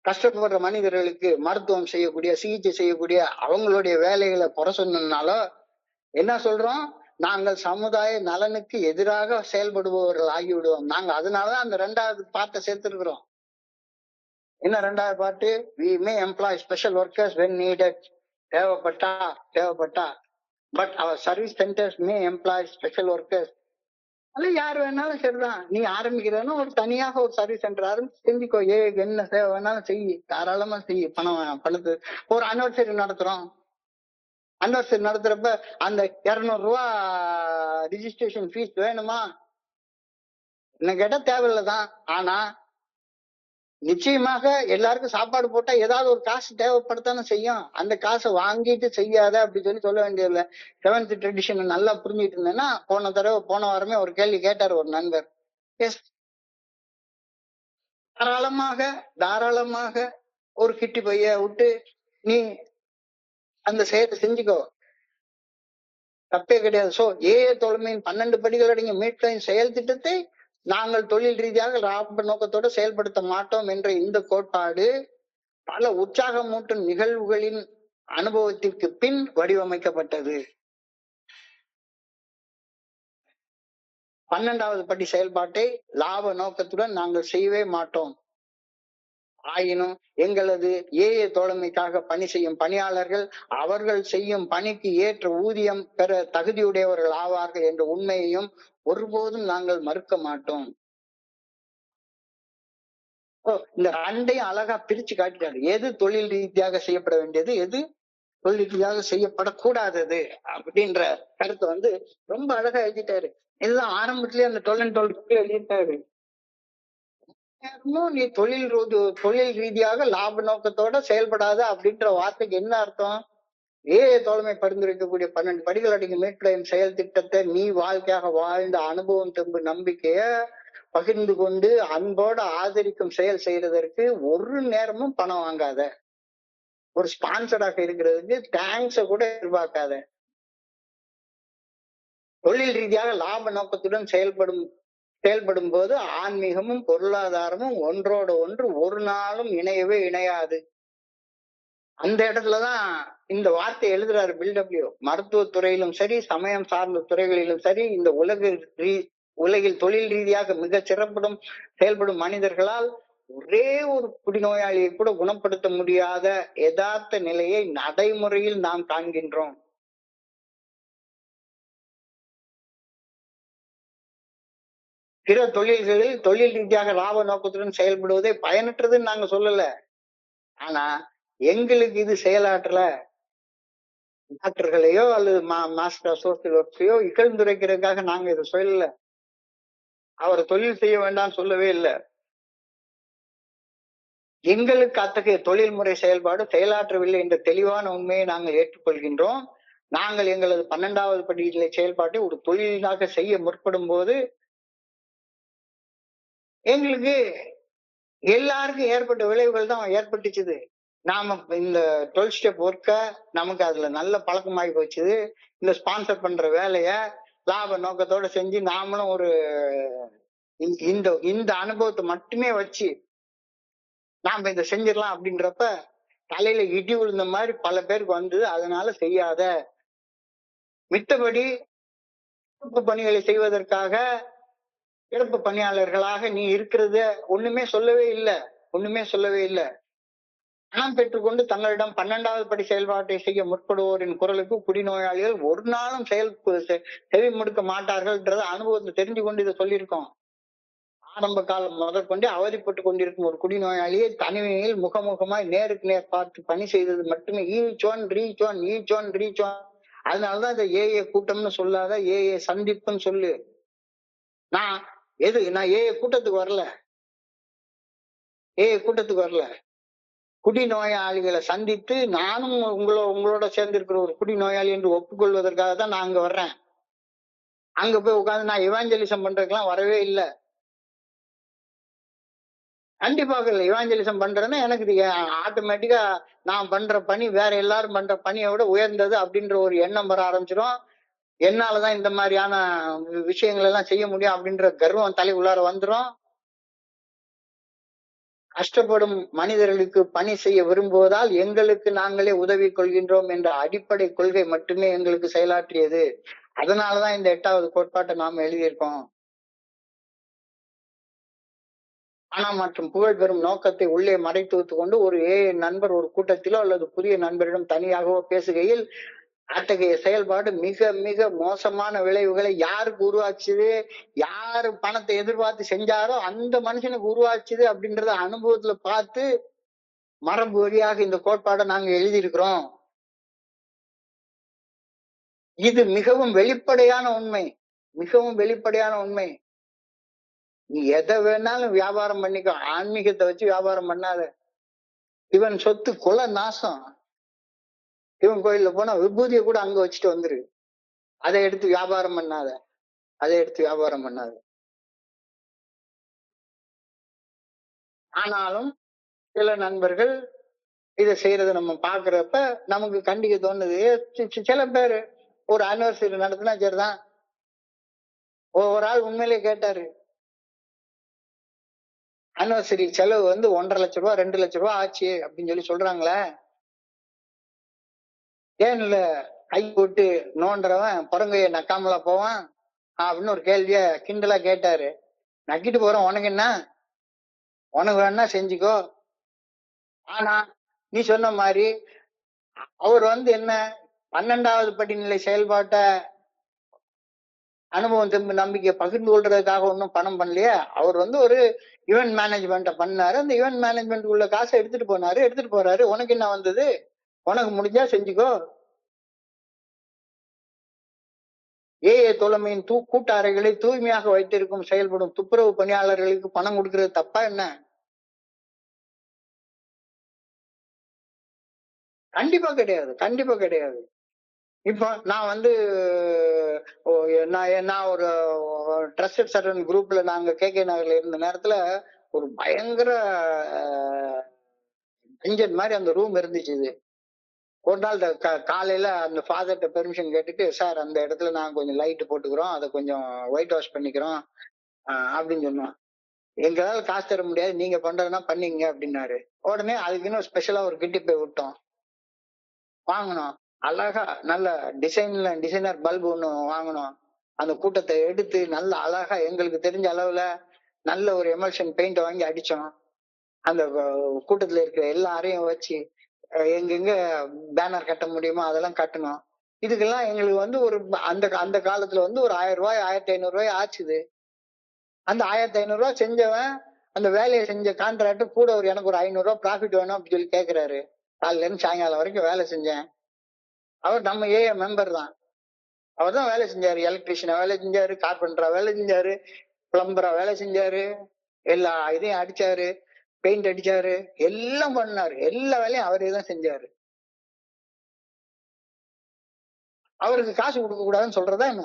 கஷ்டப்படுற மனிதர்களுக்கு மருத்துவம் செய்யக்கூடிய சிகிச்சை செய்யக்கூடிய அவங்களுடைய வேலைகளை குறை சொன்னதுனால என்ன சொல்றோம், நாங்கள் சமுதாய நலனுக்கு எதிராக செயல்படுபவர்கள் ஆகிவிடுவோம். நாங்க அதனாலதான் அந்த 2வது பாட்டை சேர்த்திருக்கிறோம். என்ன 2வது பாட்டு? we may employ special workers when needed. தேவைப்பட்டா பட் அவர் service centres may employ special workers. அது யார் வேணாலும் சரிதான். நீ ஆரம்பிக்கிறன்னா ஒரு தனியாக ஒரு சர்வீஸ் சென்டர் ஆரம்பிச்சு செஞ்சுக்கோ. என்ன சேவை வேணாலும் செய்ய, தாராளமா செய்ய. பணத்து ஒரு அனிவர்சரி நடத்துறோம். அனிவர்சரி நடத்துறப்ப அந்த 200 ரூபா ரிஜிஸ்ட்ரேஷன் ஃபீஸ் வேணுமா? என்ன கேட்டா தேவையில்லைதான். ஆனா நிச்சயமாக எல்லாருக்கும் சாப்பாடு போட்டா ஏதாவது ஒரு காசு தேவைப்படத்தானே செய்யும். அந்த காசை வாங்கிட்டு செய்யாத அப்படி சொல்ல வேண்டியதில்ல. செவன்த் ட்ரெடிஷன் நல்லா புரிஞ்சுட்டு இருந்தேன்னா, போன வாரமே ஒரு கேள்வி கேட்டார் ஒரு நண்பர். எஸ், தாராளமாக தாராளமாக ஒரு கிட்டி பைய விட்டு நீ அந்த செயலை செஞ்சுக்கோ, தப்பே கிடையாது. சோ தோழமையின் 12 படிகள் அடங்கிய மீட்பின் செயல் திட்டத்தை நாங்கள் தொழில் ரீதியாக லாப நோக்கத்தோடு செயல்படுத்த மாட்டோம் என்ற இந்த கோட்பாடு பல உற்சாகமூட்டும் நிகழ்வுகளின் அனுபவத்திற்கு பின் வடிவமைக்கப்பட்டது. 12வது படி செயல்பாட்டை லாப நோக்கத்துடன் நாங்கள் செய்யவே மாட்டோம். ஆயினும் எங்களது தோழமைக்காக பணி செய்யும் பணியாளர்கள் அவர்கள் செய்யும் பணிக்கு ஏற்ற ஊதியம் பெற தகுதியுடையவர்கள் ஆவார்கள் என்ற உண்மையையும் ஒருபோதும் நாங்கள் மறுக்க மாட்டோம். இந்த ரெண்டையும் அழகா பிரிச்சு காட்டிட்டாரு. எது தொழில் ரீதியாக செய்யப்பட வேண்டியது, எது தொழில் ரீதியாக செய்யப்படக்கூடாதது அப்படின்ற கருத்தை ரொம்ப அழகா எழுதிட்டாரு. இதுதான் ஆரம்பத்திலேயே அந்த எழுதிட்டாரு. நீ தொழில் ரீதியாக லாப நோக்கத்தோட செயல்படாத அப்படின்ற வார்த்தைக்கு என்ன அர்த்தம்? தோழமை பரிந்துரைக்கக்கூடிய 12 படிகள் அடங்கிய மீட்புடையும் செயல் திட்டத்தை நீ வாழ்க்கையாக வாழ்ந்த அனுபவம் தெம்பு நம்பிக்கைய பகிர்ந்து கொண்டு அன்போட ஆதரிக்கும் செயல் செய்யறதற்கு ஒரு நேரமும் பணம் வாங்காத. ஒரு ஸ்பான்சராக இருக்கிறதுக்கு தேங்க்ஸ கூட எதிர்பார்க்காத. தொழில் ரீதியாக லாப நோக்கத்துடன் செயல்படும் போது ஆன்மீகமும் பொருளாதாரமும் ஒன்றோட ஒன்று ஒரு நாளும் இணையவே இணையாது. அந்த இடத்துலதான் இந்த வார்த்தை எழுதுறாரு பில்டபிள்யூ. மருத்துவத்துறையிலும் சரி, சமயம் சார்ந்த துறைகளிலும் சரி, இந்த உலகில் தொழில் ரீதியாக மிக செயல்படும் மனிதர்களால் ஒரே ஒரு குடிநோயாளியை கூட குணப்படுத்த முடியாத யதார்த்த நிலையை நடைமுறையில் நாம் காண்கின்றோம். பிற தொழில்களில் தொழில் ரீதியாக லாப நோக்கத்துடன் செயல்படுவதை பயனற்றதுன்னு நாங்க சொல்லல. ஆனா எங்களுக்கு இது செயலாற்றல. டாக்டர்களையோ அல்லது மாஸ்டர் சோசியல் ஒர்க்கையோ இகழ்ந்துரைக்கிறதுக்காக நாங்க இதை சொல்லல. அவர் தொழில் செய்ய வேண்டாம் சொல்லவே இல்லை. எங்களுக்கு அத்தகைய தொழில்முறை செயல்பாடு செயலாற்றவில்லை என்ற தெளிவான உண்மையை நாங்கள் ஏற்றுக்கொள்கின்றோம். நாங்கள் எங்களது 12வது படிநிலை செயல்பாட்டை ஒரு தொழிலாக செய்ய முற்படும் போது எங்களுக்கு எல்லாருக்கும் ஏற்பட்ட விளைவுகள் தான் ஏற்பட்டுச்சுது. நாம இந்த 12 ஸ்டெப் ஒர்க்க நமக்கு அதுல நல்ல பழக்கமாகி போச்சுது. இந்த ஸ்பான்சர் பண்ற வேலைய லாப நோக்கத்தோட செஞ்சு நாமளும் ஒரு இந்த அனுபவத்தை மட்டுமே வச்சு நாம இதை செஞ்சிடலாம் அப்படின்றப்ப தலையில இடி விழுந்த மாதிரி பல பேருக்கு அதனால செய்யாத. மித்தபடி பணிகளை செய்வதற்காக சிறப்பு பணியாளர்களாக நீ இருக்கிறது ஒண்ணுமே சொல்லவே இல்லை. பணம் பெற்றுக்கொண்டு தங்களிடம் 12வது படி செயல்பாட்டை செய்ய முற்படுவோரின் குரலுக்கு குடிநோயாளிகள் ஒரு நாளும் செவி முடுக்க மாட்டார்கள்ன்றத அனுபவத்தை தெரிஞ்சு கொண்டு இதை சொல்லியிருக்கோம். ஆரம்ப காலம் முதற்கொண்டு அவதிப்பட்டு கொண்டிருக்கும் ஒரு குடிநோயாளியை தனிமையில் முகமுகமாய் நேருக்கு நேர் பார்த்து பணி செய்தது மட்டுமே ஈச் ஒன் ரீச் ஒன். அதனாலதான் இந்த கூட்டம்னு சொல்லாத சந்திப்புன்னு சொல்லு. நான் கூட்டத்துக்கு வரல. குடிநோயாளிகளை சந்தித்து நானும் உங்களோட சேர்ந்து இருக்கிற ஒரு குடிநோயாளி என்று ஒப்புக்கொள்வதற்காக தான் நான் அங்க வர்றேன். அங்க போய் உட்காந்து நான் இவாஞ்சலிசம் பண்றதுக்கெல்லாம் வரவே இல்லை. கண்டிப்பாக இல்லை. இவாஞ்சலிசம் பண்றேன்னா எனக்கு ஆட்டோமேட்டிக்கா நான் பண்ற பணி வேற எல்லாரும் பண்ற பணியை விட உயர்ந்தது அப்படின்ற ஒரு எண்ணம் வர ஆரம்பிச்சிடும். என்னாலதான் இந்த மாதிரியான விஷயங்கள் எல்லாம் செய்ய முடியும் அப்படின்ற கர்வம் தலை உள்ளார வந்துடும். கஷ்டப்படும் மனிதர்களுக்கு பணி செய்ய விரும்புவதால் எங்களுக்கு நாங்களே உதவி கொள்கின்றோம் என்ற அடிப்படை கொள்கை மட்டுமே எங்களுக்கு செயலாற்றியது. அதனாலதான் இந்த 8வது கோட்பாட்டை நாம எழுதியிருக்கோம். பணம் மற்றும் புகழ் பெறும் நோக்கத்தை உள்ளே மறைத்து வைத்துக் கொண்டு ஒரு நண்பர் ஒரு கூட்டத்திலோ அல்லது புதிய நண்பரிடம் தனியாகவோ பேசுகையில் அத்தகைய செயல்பாடு மிக மிக மோசமான விளைவுகளை யாருக்கு உருவாச்சுது, யாரு பணத்தை எதிர்பார்த்து செஞ்சாரோ அந்த மனுஷனுக்கு உருவாச்சுது அப்படின்றத அனுபவத்துல பார்த்து மரபு வழியாக இந்த கோட்பாடை நாங்க எழுதியிருக்கிறோம். இது மிகவும் வெளிப்படையான உண்மை. நீ எதை வேணாலும் வியாபாரம் பண்ணிக்கோ, ஆன்மீகத்தை வச்சு வியாபாரம் பண்ணாத. இவன் சொத்து குல நாசம். இவன் கோயில்ல போனா விபூதியை கூட அங்க வச்சுட்டு வந்துரு. அதை எடுத்து வியாபாரம் பண்ணாத, அதை எடுத்து வியாபாரம் பண்ணாத. ஆனாலும் சில நண்பர்கள் இதை செய்யறத நம்ம பாக்குறப்ப நமக்கு கண்டிக்க தோணுது. சில பேரு ஒரு அனிவர்சரி நடத்தினா சரிதான். ஒரு ஆள் உண்மையிலேயே கேட்டாரு, அனிவர்சரி செலவு வந்து 1,50,000 ரூபாய் 2 லட்சம் ரூபாய் ஆச்சு அப்படின்னு சொல்லி சொல்றாங்களே, ஏன் இல்ல கை போட்டு நோன்றவன் புறங்கைய நக்காமலா போவான் அப்படின்னு ஒரு கேள்விய கிண்டலா கேட்டாரு. நக்கிட்டு போறோம், உனக்கு என்ன, உனக்கு வேணா செஞ்சுக்கோ. ஆனா நீ சொன்ன மாதிரி அவர் வந்து என்ன 12வது படிநிலை செயல்பாட்டை அனுபவம் திரும்ப நம்பிக்கை பகிர்ந்து கொள்றதுக்காக ஒன்றும் பணம் பண்ணலையே. அவர் வந்து ஒரு ஈவென்ட் மேனேஜ்மெண்ட்டை பண்ணாரு. அந்த ஈவென்ட் மேனேஜ்மெண்ட் உள்ள காசை எடுத்துட்டு போனாரு, எடுத்துட்டு போறாரு. உனக்கு என்ன வந்தது, உனக்கு முடிஞ்சா செஞ்சுக்கோ. ஏஏ தோழமையின் கூட்ட அறைகளை தூய்மையாக வைத்திருக்கும் செயல்படும் துப்புரவு பணியாளர்களுக்கு பணம் கொடுக்கறது தப்பா என்ன? கண்டிப்பா கிடையாது, கண்டிப்பா கிடையாது. இப்போ நான் வந்து நான் ஒரு ட்ரஸ்டட் சர்வன் குரூப்ல நாங்க கே நகர்ல இருந்த நேரத்துல ஒரு பயங்கர இன்ஜின் மாதிரி அந்த ரூம் இருந்துச்சு. இது ஒரு நாள் காலையில அந்த ஃபாதர்கிட்ட பெர்மிஷன் கேட்டுட்டு, சார் அந்த இடத்துல நாங்க கொஞ்சம் லைட் போட்டுக்கிறோம், அதை கொஞ்சம் ஒயிட் வாஷ் பண்ணிக்கிறோம் அப்படின்னு சொன்னோம். எங்களால காசு தர முடியாது, நீங்க பண்றதுன்னா பண்ணீங்க அப்படின்னாரு. உடனே அதுக்கு இன்னும் ஸ்பெஷலா ஒரு கிட்டி போய் விட்டோம், வாங்கினோம். அழகா நல்ல டிசைனர் பல்பு ஒண்ணு வாங்கினோம். அந்த கூட்டத்தை எடுத்து நல்ல அழகா எங்களுக்கு தெரிஞ்ச அளவுல நல்ல ஒரு எமல்ஷன் பெயிண்ட் வாங்கி அடிச்சோம். அந்த கூட்டத்துல இருக்கிற எல்லாரையும் வச்சு எங்கெங்க பேனர் கட்ட முடியுமோ அதெல்லாம் கட்டணும். இதுக்கெல்லாம் எங்களுக்கு வந்து ஒரு அந்த அந்த காலத்துல வந்து ஒரு 1000 ரூபாய் 1500 ரூபாய் ஆச்சுது. அந்த 1500 ரூபாய் செஞ்சவன் அந்த வேலையை செஞ்ச கான்ட்ராக்ட் கூட ஒரு எனக்கு ஒரு 500 ரூபாய் ப்ராஃபிட் வேணும் அப்படின்னு சொல்லி கேட்கிறாரு. காலையில இருந்து சாயங்காலம் வரைக்கும் வேலை செஞ்சேன். அவர் நம்ம ஏஏ மெம்பர் தான். அவர் தான் வேலை செஞ்சாரு, எலக்ட்ரிஷியனா வேலை செஞ்சாரு, கார்பெண்டரா வேலை செஞ்சாரு, பிளம்பரா வேலை செஞ்சாரு, எல்லா இதையும் அடிச்சாரு, பெயிண்ட் அடிச்சாரு, எல்லாம் பண்ணாரு. எல்லா வேலையும் அவரே தான் செஞ்சாரு. அவருக்கு காசு கொடுக்க கூடாதுன்னு சொல்றதா என்ன?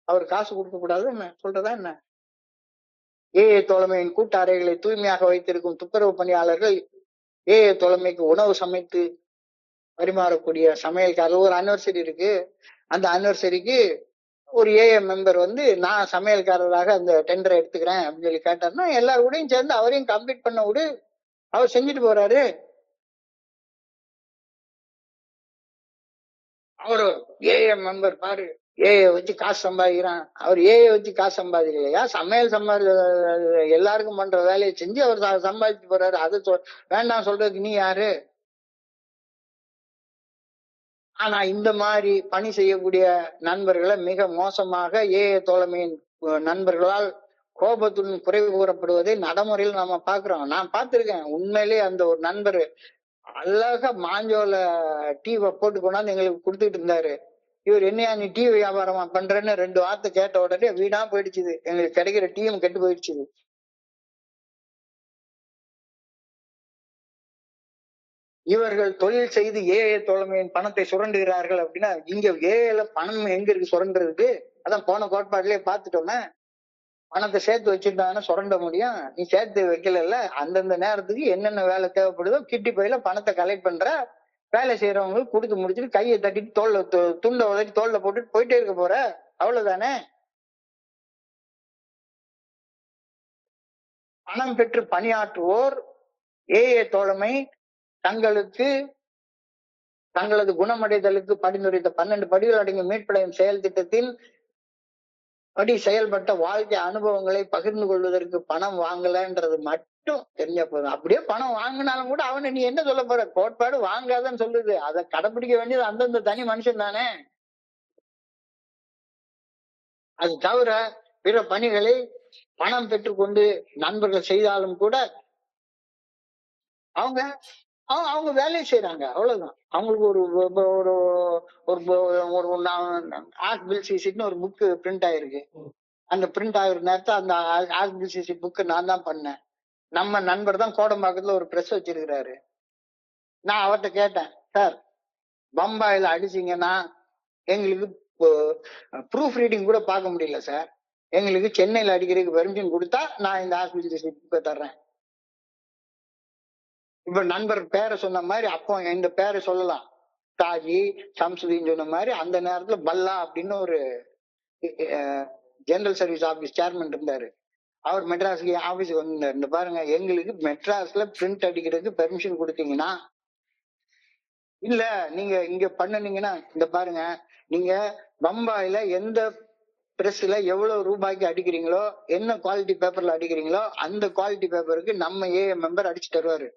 அவர் காசு கொடுக்க கூடாது என்ன சொல்றதா என்ன? ஏஏ தோழமையின் கூட்ட அறைகளை தூய்மையாக வைத்திருக்கும் துப்புரவு பணியாளர்கள் ஏஏ தோழமைக்கு உணவு சமைத்து பரிமாறக்கூடிய சமையல்காரர். ஒரு அனிவர்சரி இருக்கு, அந்த அனிவர்சரிக்கு ஒரு ஏஏ மெம்பர் வந்து நான் சமையல்காரராக அந்த டெண்டரை எடுத்துக்கிறேன் அப்படின்னு சொல்லி கேட்டாருன்னா எல்லாரும் கூடயும் சேர்ந்து அவரையும் கம்ப்ளீட் பண்ண விடு, அவர் செஞ்சுட்டு போறாரு. அவரு ஏஏ மெம்பர் பாரு, ஏஏ வச்சு காசு சம்பாதிக்கிறான். அவர் ஏஏ வச்சு காசு சம்பாதிக்கலையா, சமையல் எல்லாருக்கும் பண்ற வேலையை செஞ்சு அவர் சம்பாதிச்சு போறாரு. அது வேண்டாம் சொல்றதுக்கு நீ யாரு? ஆனா இந்த மாதிரி பணி செய்யக்கூடிய நண்பர்களை மிக மோசமாக ஏஏ தோழமையின் நண்பர்களால் கோபத்துடன் குறைவு கூறப்படுவதை நடைமுறையில் நாம பாக்குறோம். நான் பார்த்திருக்கேன். உண்மையிலேயே அந்த ஒரு நண்பர் அழகா மாஞ்சோல டீவை போட்டு கொண்டாந்து எங்களுக்கு கொடுத்துட்டு இருந்தாரு. இவர் என்னையா நீ டீ வியாபாரமா பண்றேன்னு 2 வார்த்தை கேட்ட உடனே வீடா போயிடுச்சு, எங்களுக்கு கிடைக்கிற டீயும் கெட்டு போயிடுச்சு. இவர்கள் தொழில் செய்து ஏஏ தோழமையின் பணத்தை சுரண்டுகிறார்கள் அப்படின்னா இங்க ஏஏல பணம் எங்க இருக்கு சுரண்டுறதுக்கு? அதான் போன கோட்பாட்டிலேயே பார்த்துட்டோமே. பணத்தை சேர்த்து வச்சிருந்தாங்கன்னா சுரண்ட முடியும். நீ சேர்த்து வைக்கல, அந்தந்த நேரத்துக்கு என்னென்ன வேலை தேவைப்படுதோ கிட்டி பையில பணத்தை கலெக்ட் பண்ற, வேலை செய்யறவங்களுக்கு கொடுத்து முடிச்சுட்டு கையை தட்டிட்டு தோல்ல துண்டை உதட்டி தோல்ல போட்டுட்டு போயிட்டே இருக்க போற, அவ்வளவுதானே. பணம் பெற்று பணியாற்றுவோர் ஏஏ தோழமை தங்களது குணமடைதலுக்கு பரிந்துரைத்த 12 படிகள் அடங்கிய மீட்படையும் செயல் திட்டத்தில் படி செயல்பட்ட வாழ்க்கை அனுபவங்களை பகிர்ந்து கொள்வதற்கு பணம் வாங்கலன்றது மட்டும் தெரிஞ்ச போதும். அப்படியே பணம் வாங்கினாலும் கூட அவனை நீ என்ன சொல்ல போற? கோட்பாடு வாங்காதன்னு சொல்லுது, அதை கடைபிடிக்க வேண்டியது அந்தந்த தனி மனுஷன் தானே. அது தவிர பிற பணிகளை பணம் பெற்றுக்கொண்டு நண்பர்கள் செய்தாலும் கூட அவங்க அவங்க வேலையை செய்யறாங்க, அவ்வளவுதான். அவங்களுக்கு ஒரு ஒரு ஒரு ஒரு ஆர்ட் பில் சிசிட்னு ஒரு புக் பிரிண்ட் ஆயிருக்கு. அந்த பிரிண்ட் ஆகுற நேரத்தை அந்த ஆர்பிசிசி புக்கு நான் தான் பண்ணேன். நம்ம நண்பர் தான் கோடம்பாக்கத்துல ஒரு பிரஸ் வச்சிருக்கிறாரு. நான் அவர்கிட்ட கேட்டேன், சார் பம்பாயில அடிச்சீங்கன்னா எங்களுக்கு ப்ரூஃப் ரீடிங் கூட பார்க்க முடியல சார். எங்களுக்கு சென்னையில அடிக்கிறதுக்கு பெர்மிஷன் கொடுத்தா நான் இந்த ஆர்பிசிசி புக்கை தர்றேன். இப்ப நண்பர் பேரை சொன்ன மாதிரி அப்போ இந்த பேரை சொல்லலாம், தாஜி சம்சுதீன் சொன்ன மாதிரி அந்த நேரத்துல பல்லா அப்படின்னு ஒரு ஜெனரல் சர்வீஸ் ஆபீஸ் சேர்மன் இருந்தாரு. அவர் மெட்ராஸ்க்கு ஆபீஸுக்கு வந்திருந்தாரு. இந்த பாருங்க, எங்களுக்கு மெட்ராஸ்ல பிரிண்ட் அடிக்கிறதுக்கு பெர்மிஷன் கொடுத்தீங்கன்னா, இல்ல நீங்க இங்க பண்ணுனீங்கன்னா, இந்த பாருங்க, நீங்க பம்பாயில எந்த பிரஸ்ல எவ்வளவு ரூபாய்க்கு அடிக்கிறீங்களோ, என்ன குவாலிட்டி பேப்பர்ல அடிக்கிறீங்களோ அந்த குவாலிட்டி பேப்பருக்கு நம்ம ஏஏ மெம்பர் அடிச்சு தருவாரு.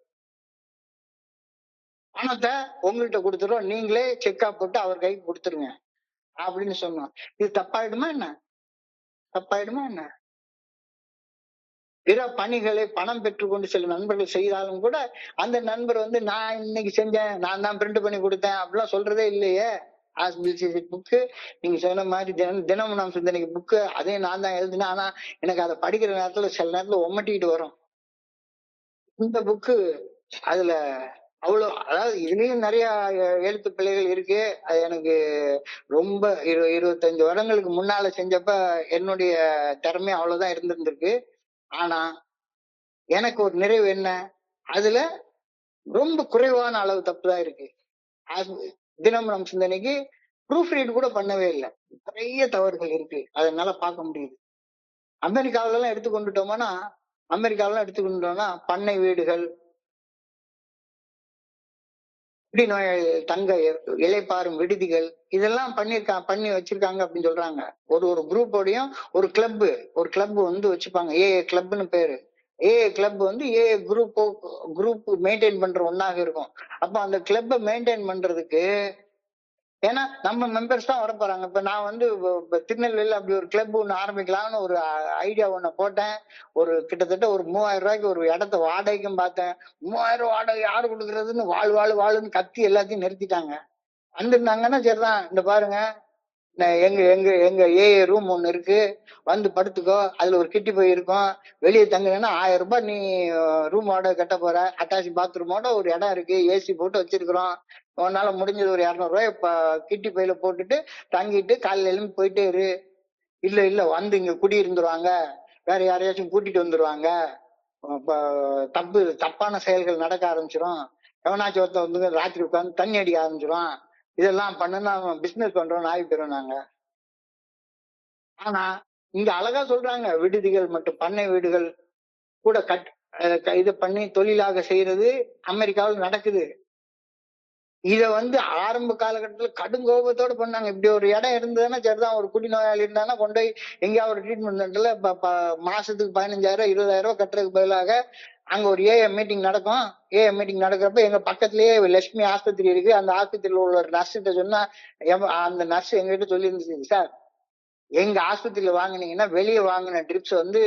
பணத்தை உங்கள்கிட்ட கொடுத்துருவோம், நீங்களே செக்கா போட்டு அவர் கைக்கு கொடுத்துருங்க அப்படின்னு சொன்னோம். இது தப்பாயிடுமா என்ன? தப்பாயிடுமா என்ன? பிற பணிகளை பணம் பெற்றுக்கொண்டு சில நண்பர்கள் செய்தாலும் கூட அந்த நண்பர் வந்து நான் இன்னைக்கு செஞ்சேன், நான் தான் பிரிண்ட் பண்ணி கொடுத்தேன் அப்படிலாம் சொல்றதே இல்லையே. புக்கு நீங்க சொன்ன மாதிரி தினமும் நாம் சிந்தனைக்கு புக்கு அதையும் நான் தான் எழுதினேன். ஆனா எனக்கு அதை படிக்கிற நேரத்துல சில நேரத்துல ஒமட்டிட்டு வரும். இந்த புக்கு அதுல அவ்வளவு, அதாவது இதுலயும் நிறைய எழுத்து பிழைகள் இருக்கு. அது எனக்கு ரொம்ப 25 வருடங்களுக்கு முன்னால செஞ்சப்ப என்னுடைய திறமை அவ்வளவுதான் இருந்திருக்கு. ஆனா எனக்கு ஒரு நிறைவு என்ன, அதுல ரொம்ப குறைவான அளவு தப்பு தான் இருக்கு. தினமும் நம் சிந்தனைக்கு ப்ரூஃப் ரீட் கூட பண்ணவே இல்லை. நிறைய தவறுகள் இருக்கு, அதனால பார்க்க முடியுது. அமெரிக்காவில எல்லாம் எடுத்துக்கொண்டோம்னா பண்ணை வீடுகள், குடிநோயாளிகள் தங்க இளைப்பாறும் விடுதிகள், இதெல்லாம் பண்ணி வச்சிருக்காங்க அப்படின்னு சொல்றாங்க. ஒரு குரூப்போடையும் ஒரு கிளப் வந்து வச்சுப்பாங்க, ஏஏ கிளப்னு பேரு. ஏஏ கிளப் வந்து ஏஏ குரூப் மெயின்டைன் பண்ற ஒன்னாக இருக்கும். அப்ப அந்த கிளப்பை மெயின்டைன் பண்றதுக்கு, ஏன்னா நம்ம மெம்பர்ஸ் தான் வர போறாங்க. இப்ப நான் வந்து திருநெல்வேலியில அப்படி ஒரு கிளப் ஒண்ணு ஆரம்பிக்கலாம்னு ஒரு ஐடியா ஒண்ணு போட்டேன். கிட்டத்தட்ட ஒரு 3000 ரூபாய்க்கு ஒரு இடத்த வாடகைக்கும் பார்த்தேன். 3000 வாடகை யாரு கொடுக்கறதுன்னு வாழுன்னு கத்தி எல்லாத்தையும் நிறுத்திட்டாங்க. வந்திருந்தாங்கன்னா சரிதான், இந்த பாருங்க, எங்க எங்க எங்க ஏஏ ரூம் ஒண்ணு இருக்கு, வந்து படுத்துக்கோ, அதுல ஒரு கிட்டி போய் இருக்கும், வெளியே தங்குனா 1000 ரூபாய் நீ ரூம் வாடகை கட்ட போற, அட்டாச் பாத்ரூமோட ஒரு இடம் இருக்கு, ஏசி போட்டு வச்சிருக்கிறோம், உன்னால முடிஞ்சது ஒரு 200 ரூபாய் கிட்டி பையில போட்டுட்டு தங்கிட்டு காலையில எழும்பி போயிட்டே இரு. இல்ல வந்து இங்க குடியிருந்துருவாங்க, வேற யாரையாச்சும் கூட்டிட்டு வந்துருவாங்க, தப்பான செயல்கள் நடக்க ஆரம்பிச்சிடும், எவனாச்சும் ஒருத்த வந்து ராத்திரி உட்காந்து தண்ணி அடிக்க ஆரம்பிச்சிடும், இதெல்லாம் பண்ணுன்னா பிசினஸ் பண்றோம் நாய் பெறும் நாங்க. ஆனா இங்க அழகா சொல்றாங்க, விடுதிகள் மற்றும் பண்ணை வீடுகள் கூட இது பண்ணி தொழிலாக செய்யறது அமெரிக்காவில் நடக்குது. இத வந்து ஆரம்ப காலகட்டத்துல கடும் கோபத்தோட பண்ணாங்க. இப்படி ஒரு இடம் இருந்ததுன்னா சரிதான், ஒரு குடிநோயாளி இருந்தாங்கன்னா கொண்டு போய் எங்கேயாவது ஒரு ட்ரீட்மெண்ட் சென்டர்ல மாசத்துக்கு 15,000 20,000 கட்டுறதுக்கு பதிலாக அங்க ஒரு ஏஏ மீட்டிங் நடக்கும். ஏஏ மீட்டிங் நடக்கிறப்ப எங்க பக்கத்திலேயே லட்சுமி ஆஸ்பத்திரி இருக்கு, அந்த ஆஸ்பத்திரியில உள்ள ஒரு நர்ஸ் கிட்ட சொன்னா, அந்த நர்ஸ் எங்ககிட்ட சொல்லி இருந்துச்சு, சார் எங்க ஆஸ்பத்திரியில வாங்கினீங்கன்னா வெளியே வாங்கின ட்ரிப்ஸ் வந்து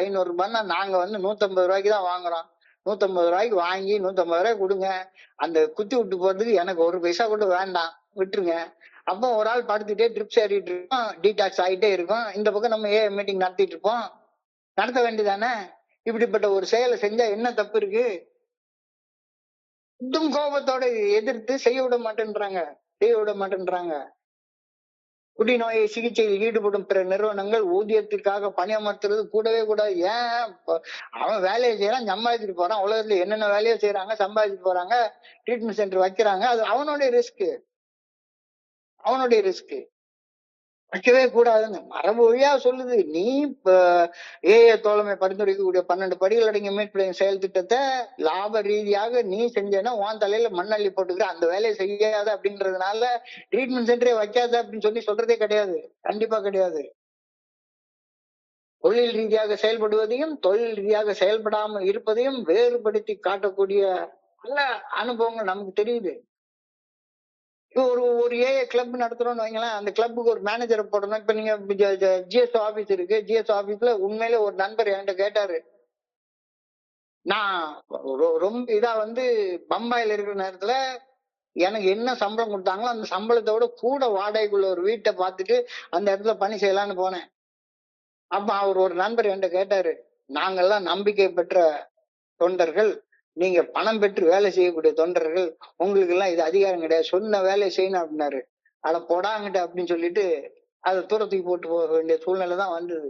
500 ரூபாய்னா நாங்க வந்து 150 ரூபாய்க்கு தான் வாங்குறோம். 150 ரூபாய்க்கு வாங்கி 150 ரூபாய் கொடுங்க, அந்த குத்தி விட்டு போறதுக்கு எனக்கு ஒரு பைசா கூட வேண்டாம், விட்டுருங்க. அப்போ ஒரு ஆள் படுத்துட்டே ட்ரிப்ஸ் ஏறிட்டு இருக்கோம், டீடாக்ஸ் ஆகிட்டே இருக்கும், இந்த பக்கம் நம்ம ஏ மீட்டிங் நடத்திட்டு இருப்போம். நடத்த வேண்டியதானே? இப்படிப்பட்ட ஒரு செயலை செஞ்சா என்ன தப்பு இருக்கு? இன்னும் கோபத்தோட எதிர்த்து செய்ய விட மாட்டேன்றாங்க. குடிநோயை சிகிச்சையில் ஈடுபடும் பிற நிறுவனங்கள் ஊதியத்திற்காக பணியமர்த்துறது கூடவே கூடாது. ஏன்? அவன் வேலையை செய்யறான், சம்பாதிச்சுட்டு போறான், உலகத்துல என்னென்ன வேலையோ செய்யறாங்க, சம்பாதிச்சுட்டு போறாங்க, ட்ரீட்மெண்ட் சென்டர் வைக்கிறாங்க, அது அவனுடைய ரிஸ்க். வைக்கவே கூடாதுன்னு மரபு வழியா சொல்லுது. நீ இப்ப ஏஏ தோழமை பரிந்துரைக்கக்கூடிய 12 படிகள் அடங்கிய மீட்பு செயல் திட்டத்தை லாப ரீதியாக நீ செஞ்சேன்னா உன் தலையில மண்ணள்ளி போட்டுக்கிற, அந்த வேலையை செய்யாத அப்படின்றதுனால ட்ரீட்மெண்ட் சென்டரே வைக்காத அப்படின்னு சொல்றதே கிடையாது. கண்டிப்பா கிடையாது. தொழில் ரீதியாக செயல்படுவதையும் தொழில் ரீதியாக செயல்படாமல் இருப்பதையும் வேறுபடுத்தி காட்டக்கூடிய நல்ல அனுபவங்கள் நமக்கு தெரியுது. ஒரு ஏஏ கிளப் நடத்துறோம்னு வைங்களேன், அந்த கிளப்புக்கு ஒரு மேனேஜரை போடணும். இப்ப நீங்க ஜிஎஸ் ஆபீஸ் இருக்கு, ஜிஎஸ் ஆபீஸ்ல உண்மையிலே ஒரு நண்பர் என்கிட்ட கேட்டாரு, நான் ரொம்ப இதா வந்து பம்பாயில இருக்கிற நேரத்துல எனக்கு என்ன சம்பளம் கொடுத்தாங்களோ அந்த சம்பளத்தோட கூட வாடகைக்குள்ள ஒரு வீட்டை பார்த்துட்டு அந்த இடத்துல பணி செய்யலாம்னு போனேன். அப்ப அவர் ஒரு நண்பர் என்கிட்ட கேட்டாரு, நாங்கெல்லாம் நம்பிக்கை பெற்ற தொண்டர்கள், நீங்க பணம் பெற்று வேலை செய்யக்கூடிய தொண்டர்கள், உங்களுக்கு எல்லாம் இது அதிகாரம் கிடையாது, சொன்ன வேலையை செய்யணும் அப்படின்னாரு. அட போடாங்கிட்ட அப்படின்னு சொல்லிட்டு அதை தூரத்துக்கு போட்டு போக வேண்டிய சூழ்நிலை தான் வந்தது.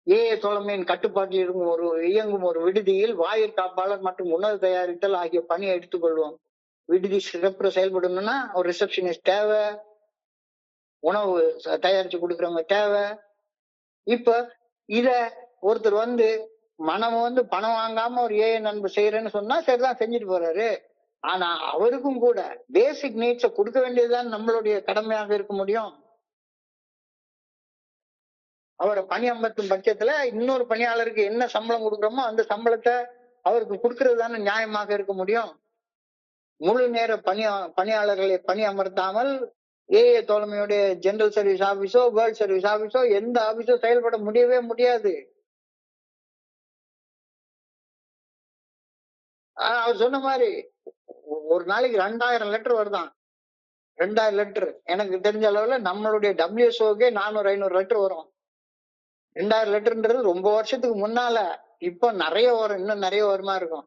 ஏஏ தோழமையின் கட்டுப்பாட்டில் இருக்கும் இயங்கும் ஒரு விடுதியில் வாயிற் காப்பாளர் மற்றும் உணவு தயாரித்தல் ஆகிய பணியை எடுத்துக்கொள்வோம். விடுதி சிறப்புற செயல்படணும்னா ஒரு ரிசப்ஷனிஸ்ட் தேவை, உணவு தயாரிச்சு கொடுக்குறவங்க தேவை. இப்ப இத ஒருத்தர் பணம் வாங்காம ஒரு ஏஏ நண்பர் செய்யறேன்னு சொன்னா சரிதான், செஞ்சுட்டு போறாரு. ஆனா அவருக்கும் கூட பேசிக் நீட்ஸ கொடுக்க வேண்டியதுதான் நம்மளுடைய கடமையாக இருக்க முடியும். அவரை பணி அமர்த்தும் பட்சத்துல இன்னொரு பணியாளருக்கு என்ன சம்பளம் கொடுக்குறோமோ அந்த சம்பளத்தை அவருக்கு கொடுக்கறது தானே நியாயமாக இருக்க முடியும். முழு நேர பணியாளர்களை பணி அமர்த்தாமல் ஏஏ தோழமையுடைய ஜெனரல் சர்வீஸ் ஆபீஸோ வேர்ல்ட் சர்வீஸ் ஆபீஸோ எந்த ஆபீஸோ செயல்பட முடியவே முடியாது. அவர் சொன்ன மாதிரி ஒரு நாளைக்கு 2000 லெட்டர் வருதான். 2000 லெட்டர் எனக்கு தெரிஞ்ச அளவுல நம்மளுடைய WSOக்கே 400 500 லெட்டர் வரும். 2000 லெட்டர்ன்றது ரொம்ப வருஷத்துக்கு முன்னால. இப்போ நிறைய வரும், இன்னும் நிறைய வருமா இருக்கும்.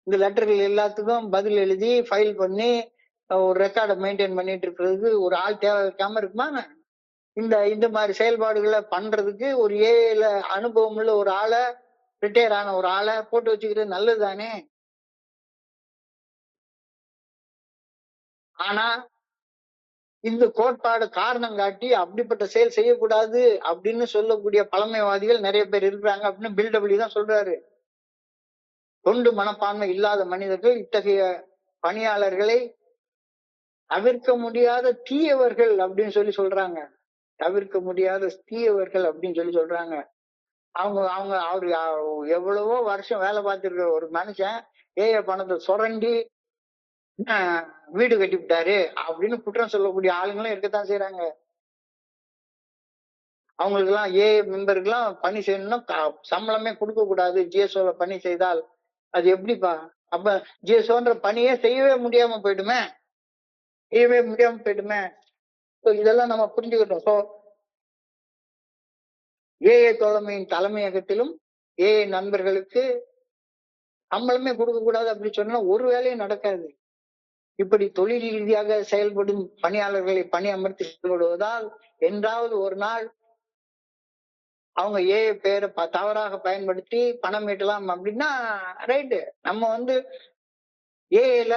இந்த லெட்டர்கள் எல்லாத்துக்கும் பதில் எழுதி ஃபைல் பண்ணி ஒரு ரெக்கார்டை மெயின்டைன் பண்ணிட்டு இருக்கிறதுக்கு ஒரு ஆள் தேவை வைக்காம இருக்குமா? இந்த இந்த மாதிரி செயல்பாடுகளை பண்றதுக்கு ஒரு ஏஐல அனுபவம் உள்ள ஒரு ஆளை, ரிட்டையர் ஆன ஒரு ஆளை போட்டு வச்சுக்கிறது நல்லது தானே. ஆனா இந்த கோட்பாடு காரணம் காட்டி அப்படிப்பட்ட செயல் செய்யக்கூடாது அப்படின்னு சொல்லக்கூடிய பழமைவாதிகள் நிறைய பேர் இருக்கிறாங்க அப்படின்னு பில்டபிள்யூ தான் சொல்றாரு. தொண்டு மனப்பான்மை இல்லாத மனிதர்கள் இத்தகைய பணியாளர்களை தவிர்க்க முடியாத தீயவர்கள் அப்படின்னு சொல்லி சொல்றாங்க. தவிர்க்க முடியாத தீயவர்கள் அப்படின்னு சொல்லி சொல்றாங்க. அவங்க அவங்க அவரு எவ்வளவோ வருஷம் வேலை பார்த்திருக்கிற ஒரு மனுஷன் ஏஐ பணத்தை சுரண்டி வீடு கட்டி விட்டாரு அப்படின்னு குற்றம் சொல்லக்கூடிய ஆளுங்களும் இருக்கத்தான் செய்யறாங்க. அவங்களுக்கு எல்லாம் ஏஐ மெம்பருக்கு எல்லாம் பணி செய்யணும்னா சம்பளமே கொடுக்க கூடாது, ஜிஎஸ்ஓல பணி செய்தால். அது எப்படிப்பா? அப்ப ஜிஎஸ்ஓன்ற பணியே செய்யவே முடியாம போயிடுமே. இதெல்லாம் நம்ம புரிஞ்சுக்கிட்டோம். சோ ஏஐ தோழமையின் தலைமையகத்திலும் ஏஐ நண்பர்களுக்கு சம்பளமே கொடுக்க கூடாது அப்படி சொன்னா ஒரு வேலையும் நடக்காது. இப்படி தொழில் ரீதியாக செயல்படும் பணியாளர்களை பணி அமர்த்தி செயல்படுவதால் என்றாவது ஒரு நாள் அவங்க ஏஐ பேரை தவறாக பயன்படுத்தி பணம் ஈட்டலாம் அப்படின்னா ரைட்டு. நம்ம ஏஐல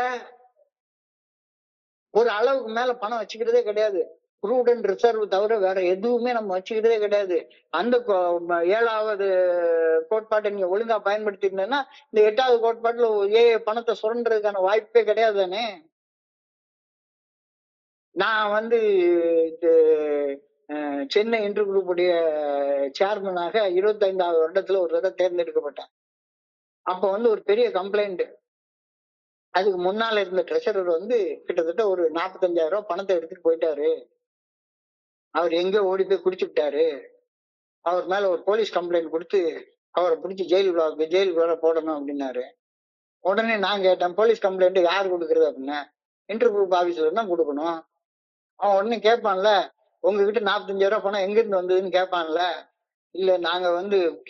ஒரு அளவுக்கு மேல பணம் வச்சுக்கிறதே கிடையாது. ப்ரூடென்ட் ரிசர்வ் தவிர வேற எதுவுமே நம்ம வச்சுக்கிறதே கிடையாது. அந்த 7வது கோட்பாட்டை நீங்க ஒழுங்கா பயன்படுத்தி இருந்தேன்னா இந்த 8வது கோட்பாட்டுல ஏஐ பணத்தை சுரண்டுறதுக்கான வாய்ப்பே கிடையாது தானே. நான் சென்னை இன்டர் குரூப் உடைய சேர்மனாக 25வது வருடத்துல ஒரு தடவை தேர்ந்தெடுக்கப்பட்டேன். அப்ப ஒரு பெரிய கம்ப்ளைண்ட். அதுக்கு முன்னால இருந்த ட்ரெஷரர் கிட்டத்தட்ட ஒரு 45,000 ரூபாய் பணத்தை எடுத்துட்டு போயிட்டாரு. அவர் எங்க ஓடி போய் குடிச்சு விட்டாரு. அவர் மேல ஒரு போலீஸ் கம்ப்ளைண்ட் கொடுத்து அவரை பிடிச்சி ஜெயிலுக்குள்ள போடணும் அப்படின்னாரு. உடனே நான் கேட்டேன், போலீஸ் கம்ப்ளைண்ட் யார் கொடுக்கறது அப்படின்னா, இன்டர் குரூப் ஆபீஸ்ல தான் கொடுக்கணும். அவன் உடனே கேட்பான்ல, உங்ககிட்ட 45,000 ரூபாய் பணம் எங்க இருந்து வந்ததுன்னு கேட்பான்ல. இல்ல நாங்க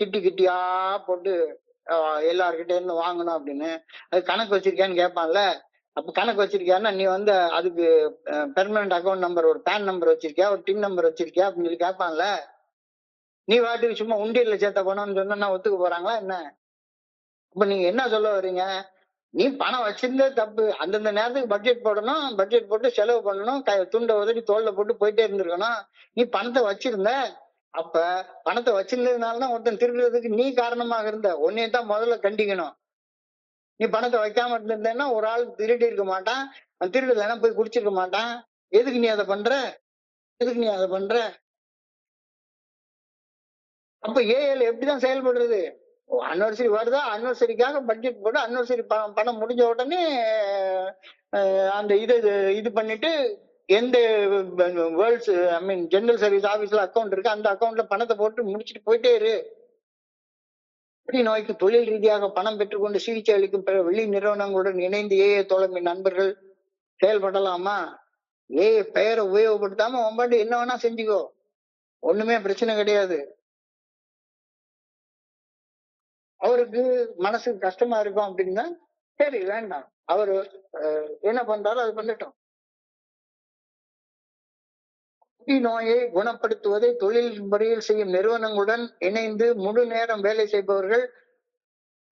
கிட்டியா போட்டு எல்லார்கிட்ட இருந்து வாங்கணும் அப்படின்னு. அது கணக்கு வச்சிருக்கியான்னு கேட்பான்ல. அப்ப கணக்கு வச்சிருக்கியான்னா நீ அதுக்கு பெர்மனன்ட் அக்கௌண்ட் நம்பர், ஒரு பேன் நம்பர் வச்சிருக்கியா, ஒரு டின் நம்பர் வச்சிருக்கியா அப்படின்னு சொல்லி கேட்பான்ல. நீ வாட்டுக்கு சும்மா உண்டியல்ல சேர்த்த பணம்னு சொன்னா ஒத்துக்க போறாங்களா என்ன? அப்ப நீங்க என்ன சொல்ல வர்றீங்க? நீ பணம் வச்சிருந்தே தப்பு. அந்தந்த நேரத்துக்கு பட்ஜெட் போடணும், பட்ஜெட் போட்டு செலவு பண்ணணும், துண்டை உதறி தோல்ல போட்டு போயிட்டே இருந்திருக்கணும். நீ பணத்தை வச்சிருந்த. அப்ப பணத்தை வச்சிருந்ததுனாலதான் ஒருத்தன் திருடுறதுக்கு நீ காரணமாக இருந்த. உன்னையத்தான் முதல்ல கண்டிக்கணும். நீ பணத்தை வைக்காம இருந்திருந்தேன்னா ஒரு ஆள் திருடி இருக்க மாட்டான், திருடலைன்னா போய் குடிச்சிருக்க மாட்டான். எதுக்கு நீ அதை பண்ற? அப்ப ஏஐல எப்படிதான் செயல்படுறது? அனிவர்சரி வருதா, அனிவர்சரிக்காக பட்ஜெட் போட்டு அனிவர்சரி பணம் முடிஞ்ச உடனே அந்த இது பண்ணிட்டு எந்த வேர்ல்ட்ஸ் ஜெனரல் சர்வீஸ் ஆபீஸ்ல அக்கௌண்ட் இருக்கு, அந்த அக்கௌண்ட்ல பணத்தை போட்டு முடிச்சுட்டு போயிட்டே இரு. நோய்க்கு தொழில் ரீதியாக பணம் பெற்றுக்கொண்டு சிகிச்சை அளிக்கும் பிற வெளி நிறுவனங்களுடன் இணைந்து ஏஐ தோழமை நண்பர்கள் செயல்படலாமா? ஏஐ பெயரை உபயோகப்படுத்தாம உன்பாட்டு என்ன வேணா செஞ்சுக்கோ. ஒண்ணுமே பிரச்சனை கிடையாது. அவருக்கு மனசுக்கு கஷ்டமா இருக்கும் அப்படின்னா சரி வேண்டாம். அவரு என்ன பண்றாரோ அது பண்ணட்டும். நோயை குணப்படுத்துவதை தொழில் முறையில் செய்யும் நிறுவனங்களுடன் இணைந்து முழு நேரம் வேலை செய்பவர்கள்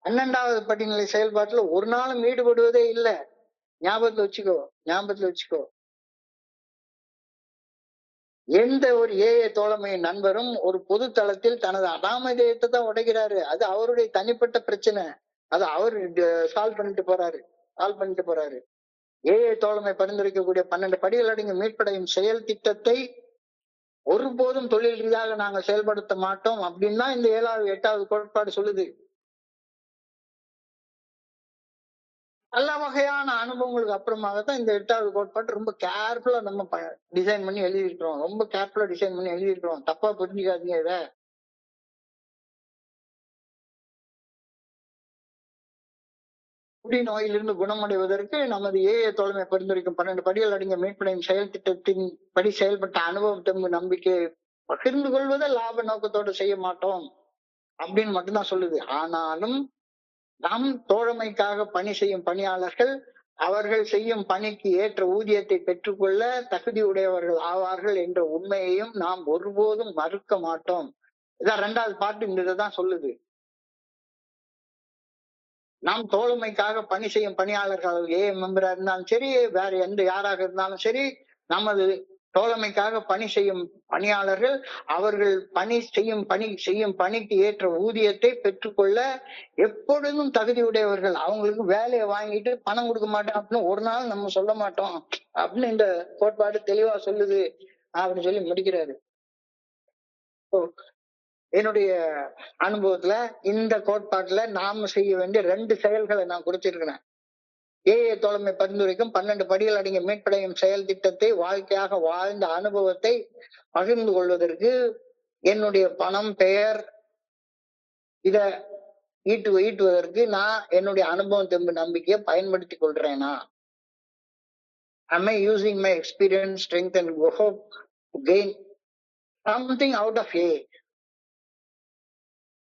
12வது படிநிலை செயல்பாட்டுல ஒரு நாளும் ஈடுபடுவதே இல்லை. ஞாபகத்துல வச்சுக்கோ, ஞாபகத்துல வச்சுக்கோ. எந்த ஒரு ஏஐ தோழமை நண்பரும் ஒரு பொது தளத்தில் தனது அனாமதேயத்தை தான் உடைக்கிறாரு. அது அவருடைய தனிப்பட்ட பிரச்சனை. அது அவரு சால்வ் பண்ணிட்டு போறாரு. ஏஐ தோழமை பரிந்துரைக்கக்கூடிய 12 படிகள் அடங்கிய மீட்படையும் செயல் திட்டத்தை ஒருபோதும் தொழில் ரீதியாக நாங்க செயல்படுத்த மாட்டோம் அப்படின்னு தான் இந்த 8வது கோட்பாடு சொல்லுது. எல்லா வகையான அனுபவங்களுக்கு அப்புறமாகத்தான் இந்த 8வது கோட்பாடு ரொம்ப கேர்ஃபுல்லா நம்ம டிசைன் பண்ணி எழுதியிருக்கிறோம். ரொம்ப கேர்ஃபுல்லா டிசைன் பண்ணி எழுதியிருக்கிறோம். தப்பா புரிஞ்சுக்காதீங்க இத. நோயிலிருந்து குணமடைவதற்கு நமது ஏஐ தோழமை பரிந்துரைக்கும் 12 படிகள் அடங்கிய மீட்படையும் செயல் திட்டத்தின் படி செயல்பட்ட அனுபவம் தெம்பு நம்பிக்கை பகிர்ந்து கொள்வதை லாப நோக்கத்தோடு செய்ய மாட்டோம் அப்படின்னு மட்டும்தான் சொல்லுது. ஆனாலும் நம் தோழமைக்காக பணி செய்யும் பணியாளர்கள் அவர்கள் செய்யும் பணிக்கு ஏற்ற ஊதியத்தை பெற்றுக்கொள்ள தகுதி உடையவர்கள் ஆவார்கள் என்ற உண்மையையும் நாம் ஒருபோதும் மறுக்க மாட்டோம். இதான் 2வது பாட்டு இந்த இதைதான் சொல்லுது. நாம் தோழமைக்காக பணி செய்யும் பணியாளர்கள் ஏஐ மெம்பரா இருந்தாலும் சரி, வேற எந்த யாராக இருந்தாலும் சரி, நமது தோழமைக்காக பணி செய்யும் பணியாளர்கள் அவர்கள் செய்யும் பணிக்கு ஏற்ற ஊதியத்தை பெற்றுக்கொள்ள எப்பொழுதும் தகுதியுடையவர்கள். அவங்களுக்கு வேலையை வாங்கிட்டு பணம் கொடுக்க மாட்டோம் அப்படின்னு ஒரு நாள் நம்ம சொல்ல மாட்டோம் அப்படின்னு இந்த கோட்பாடு தெளிவா சொல்லுது அப்படின்னு சொல்லி முடிக்கிறாரு. என்னுடைய அனுபவத்துல இந்த கோட்பாட்டுல நாம செய்ய வேண்டிய 2 செயல்களை நான் குறிச்சிருக்கிறேன். ஏஐ தோழமை பரிந்துரைக்கும் 12 படிகள் அடங்கிய மீட்படையும் செயல் திட்டத்தை வாழ்க்கையாக வாழ்ந்த அனுபவத்தை பகிர்ந்து கொள்வதற்கு என்னுடைய பணம், பெயர் இத ஈட்டுவதற்கு நான் என்னுடைய அனுபவம் தெம்பு நம்பிக்கையை பயன்படுத்தி கொள்றேனா? Am I using my experience, strength and hope to gain something out of AI?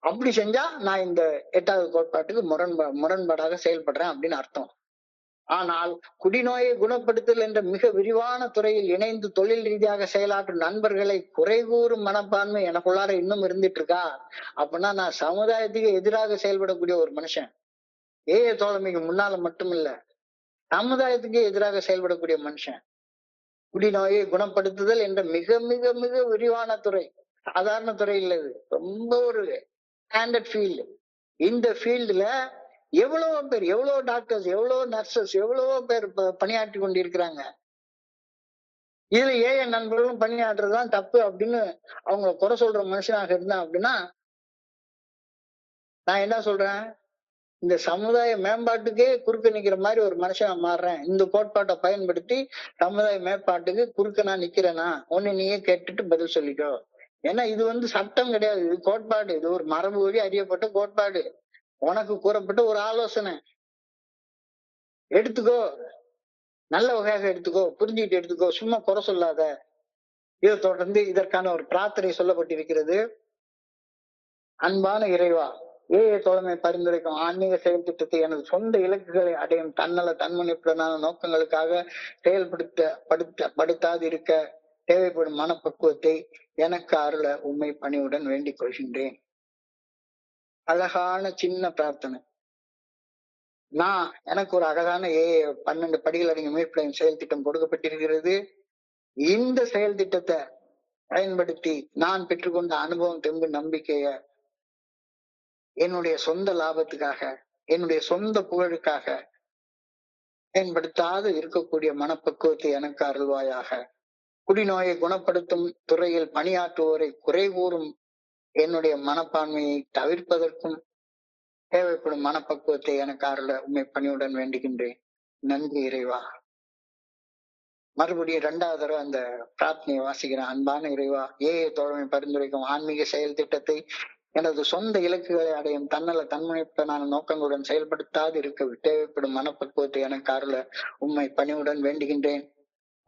அப்படி செஞ்சா நான் இந்த 8வது கோட்பாட்டுக்கு முரண்பாடாக செயல்படுறேன் அப்படின்னு அர்த்தம். ஆனால் குடிநோயை குணப்படுத்தல் என்ற மிக விரிவான துறையில் இணைந்து தொழில் ரீதியாக செயலாற்றும் நண்பர்களை குறை கூறும் மனப்பான்மை எனக்குள்ளார இன்னும் இருந்துட்டு இருக்கா அப்படின்னா நான் சமுதாயத்துக்கு எதிராக செயல்படக்கூடிய ஒரு மனுஷன். ஏஐ தோழமைக்கு முன்னால மட்டும் இல்ல, சமுதாயத்துக்கு எதிராக செயல்படக்கூடிய மனுஷன். குடிநோயை குணப்படுத்துதல் என்ற மிக மிக மிக விரிவான துறை, சாதாரண துறை இல்ல, இது ரொம்ப ஒரு ஸ்டாண்டர்ட் ஃபீல்டு. இந்த ஃபீல்டுல எவ்வளவு டாக்டர்ஸ், எவ்வளவு நர்சஸ், எவ்வளவோ பேர் பணியாற்றி கொண்டிருக்கிறாங்க. இதுல ஏஐ நண்பர்களும் பணியாற்றுறதுதான் தப்பு அப்படின்னு அவங்க குறை சொல்ற மனுஷனாக இருந்தா அப்படின்னா நான் என்ன சொல்றேன், இந்த சமுதாய மேம்பாட்டுக்கே குறுக்க நிக்கிற மாதிரி ஒரு மனுஷன் மாறுறேன். இந்த கோட்பாட்டை பயன்படுத்தி சமுதாய மேம்பாட்டுக்கு குறுக்க நான் நிக்கிறேனா ஒண்ணு நீயே கேட்டுட்டு பதில் சொல்லிக்கோ. ஏன்னா இது சட்டம் கிடையாது, இது கோட்பாடு. இது ஒரு மரபு வழி அறியப்பட்ட கோட்பாடு. உனக்கு கூறப்பட்ட ஒரு ஆலோசனை எடுத்துக்கோ, நல்ல வகையாக எடுத்துக்கோ, புரிஞ்சுக்கிட்டு எடுத்துக்கோ, சும்மா குறை சொல்லாத. இதை தொடர்ந்து இதற்கான ஒரு பிரார்த்தனை சொல்லப்பட்டிருக்கிறது. அன்பான இறைவா, ஏஐ தோழமை பரிந்துரைக்கும் ஆன்மீக செயல் திட்டத்தை எனது சொந்த இலக்குகளை அடையும் தன்னல தன்முனைப்புடனான நோக்கங்களுக்காக படுத்தாது இருக்க தேவைப்படும் மனப்பக்குவத்தை எனக்கு அருள உண்மை பணிவுடன் வேண்டிக் கொள்கின்றேன். அழகான சின்ன பிரார்த்தனை. எனக்கு ஒரு அழகான 12 படிகள் அடங்கிய மீட்படையும் செயல் திட்டம் கொடுக்கப்பட்டிருக்கிறது. இந்த செயல் திட்டத்தை பயன்படுத்தி நான் பெற்றுக்கொண்ட அனுபவம் தெம்பு நம்பிக்கைய என்னுடைய சொந்த லாபத்துக்காக, என்னுடைய சொந்த புகழுக்காக பயன்படுத்தாது இருக்கக்கூடிய மனப்பக்குவத்தை எனக்கு அருள்வாயாக. குடிநோயை குணப்படுத்தும் துறையில் பணியாற்றுவோரை குறை கூறும் என்னுடைய மனப்பான்மையை தவிர்ப்பதற்கும் தேவைப்படும் மனப்பக்குவத்தை எனக்கு அருள உண்மை பணியுடன் வேண்டுகின்றேன். நன்றி இறைவா. மறுபடியும் 2வது தடவை அந்த பிரார்த்தனையை வாசிக்கிறேன். அன்பான இறைவா, ஏஐ தோழமை பரிந்துரைக்கும் ஆன்மீக செயல் திட்டத்தை எனது சொந்த இலக்குகளை அடையும் தன்னல தன்முனைப்புடனான நோக்கங்களுடன் செயல்படுத்தாது இருக்க தேவைப்படும் மனப்பக்குவத்தை எனக்கு அருள உண்மை பணிவுடன் வேண்டுகின்றேன்.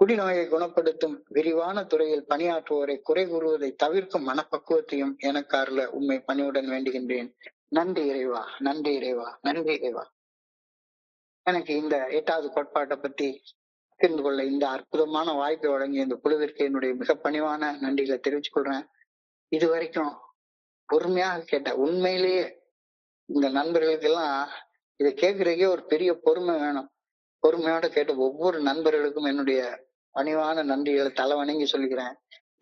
குடிநோயை குணப்படுத்தும் விரிவான துறையில் பணியாற்றுவோரை குறை கூறுவதை தவிர்க்கும் மனப்பக்குவத்தையும் எனக்கு அருள உண்மை பணிவுடன் வேண்டுகின்றேன். நன்றி இறைவா, நன்றி இறைவா, நன்றி இறைவா. எனக்கு இந்த 8வது கோட்பாட்டை பத்தி தெரிந்து கொள்ள இந்த அற்புதமான வாய்ப்பை வழங்கிய இந்த குழுவிற்கு என்னுடைய மிக பணிவான நன்றிகளை தெரிவிச்சுக் கொள்றேன். இது வரைக்கும் பொறுமையாக கேட்ட உண்மையிலேயே இந்த நண்பர்களுக்கெல்லாம் இதை கேட்கறதுக்கே ஒரு பெரிய பொறுமை வேணும். பொறுமையோட கேட்ட ஒவ்வொரு நண்பர்களுக்கும் என்னுடைய பணிவான நன்றிகளை தலை வணங்கி சொல்கிறேன்.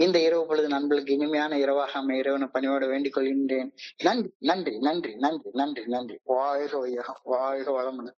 இந்த இரவு பொழுது நண்பர்களுக்கு இனிமையான இரவாக அமைய இறைவனை பணியோட வேண்டிக் கொள்கின்றேன். நன்றி, நன்றி, நன்றி, நன்றி, நன்றி, நன்றி. வாழ்க வையகம், வாழ்க வளமுடன்.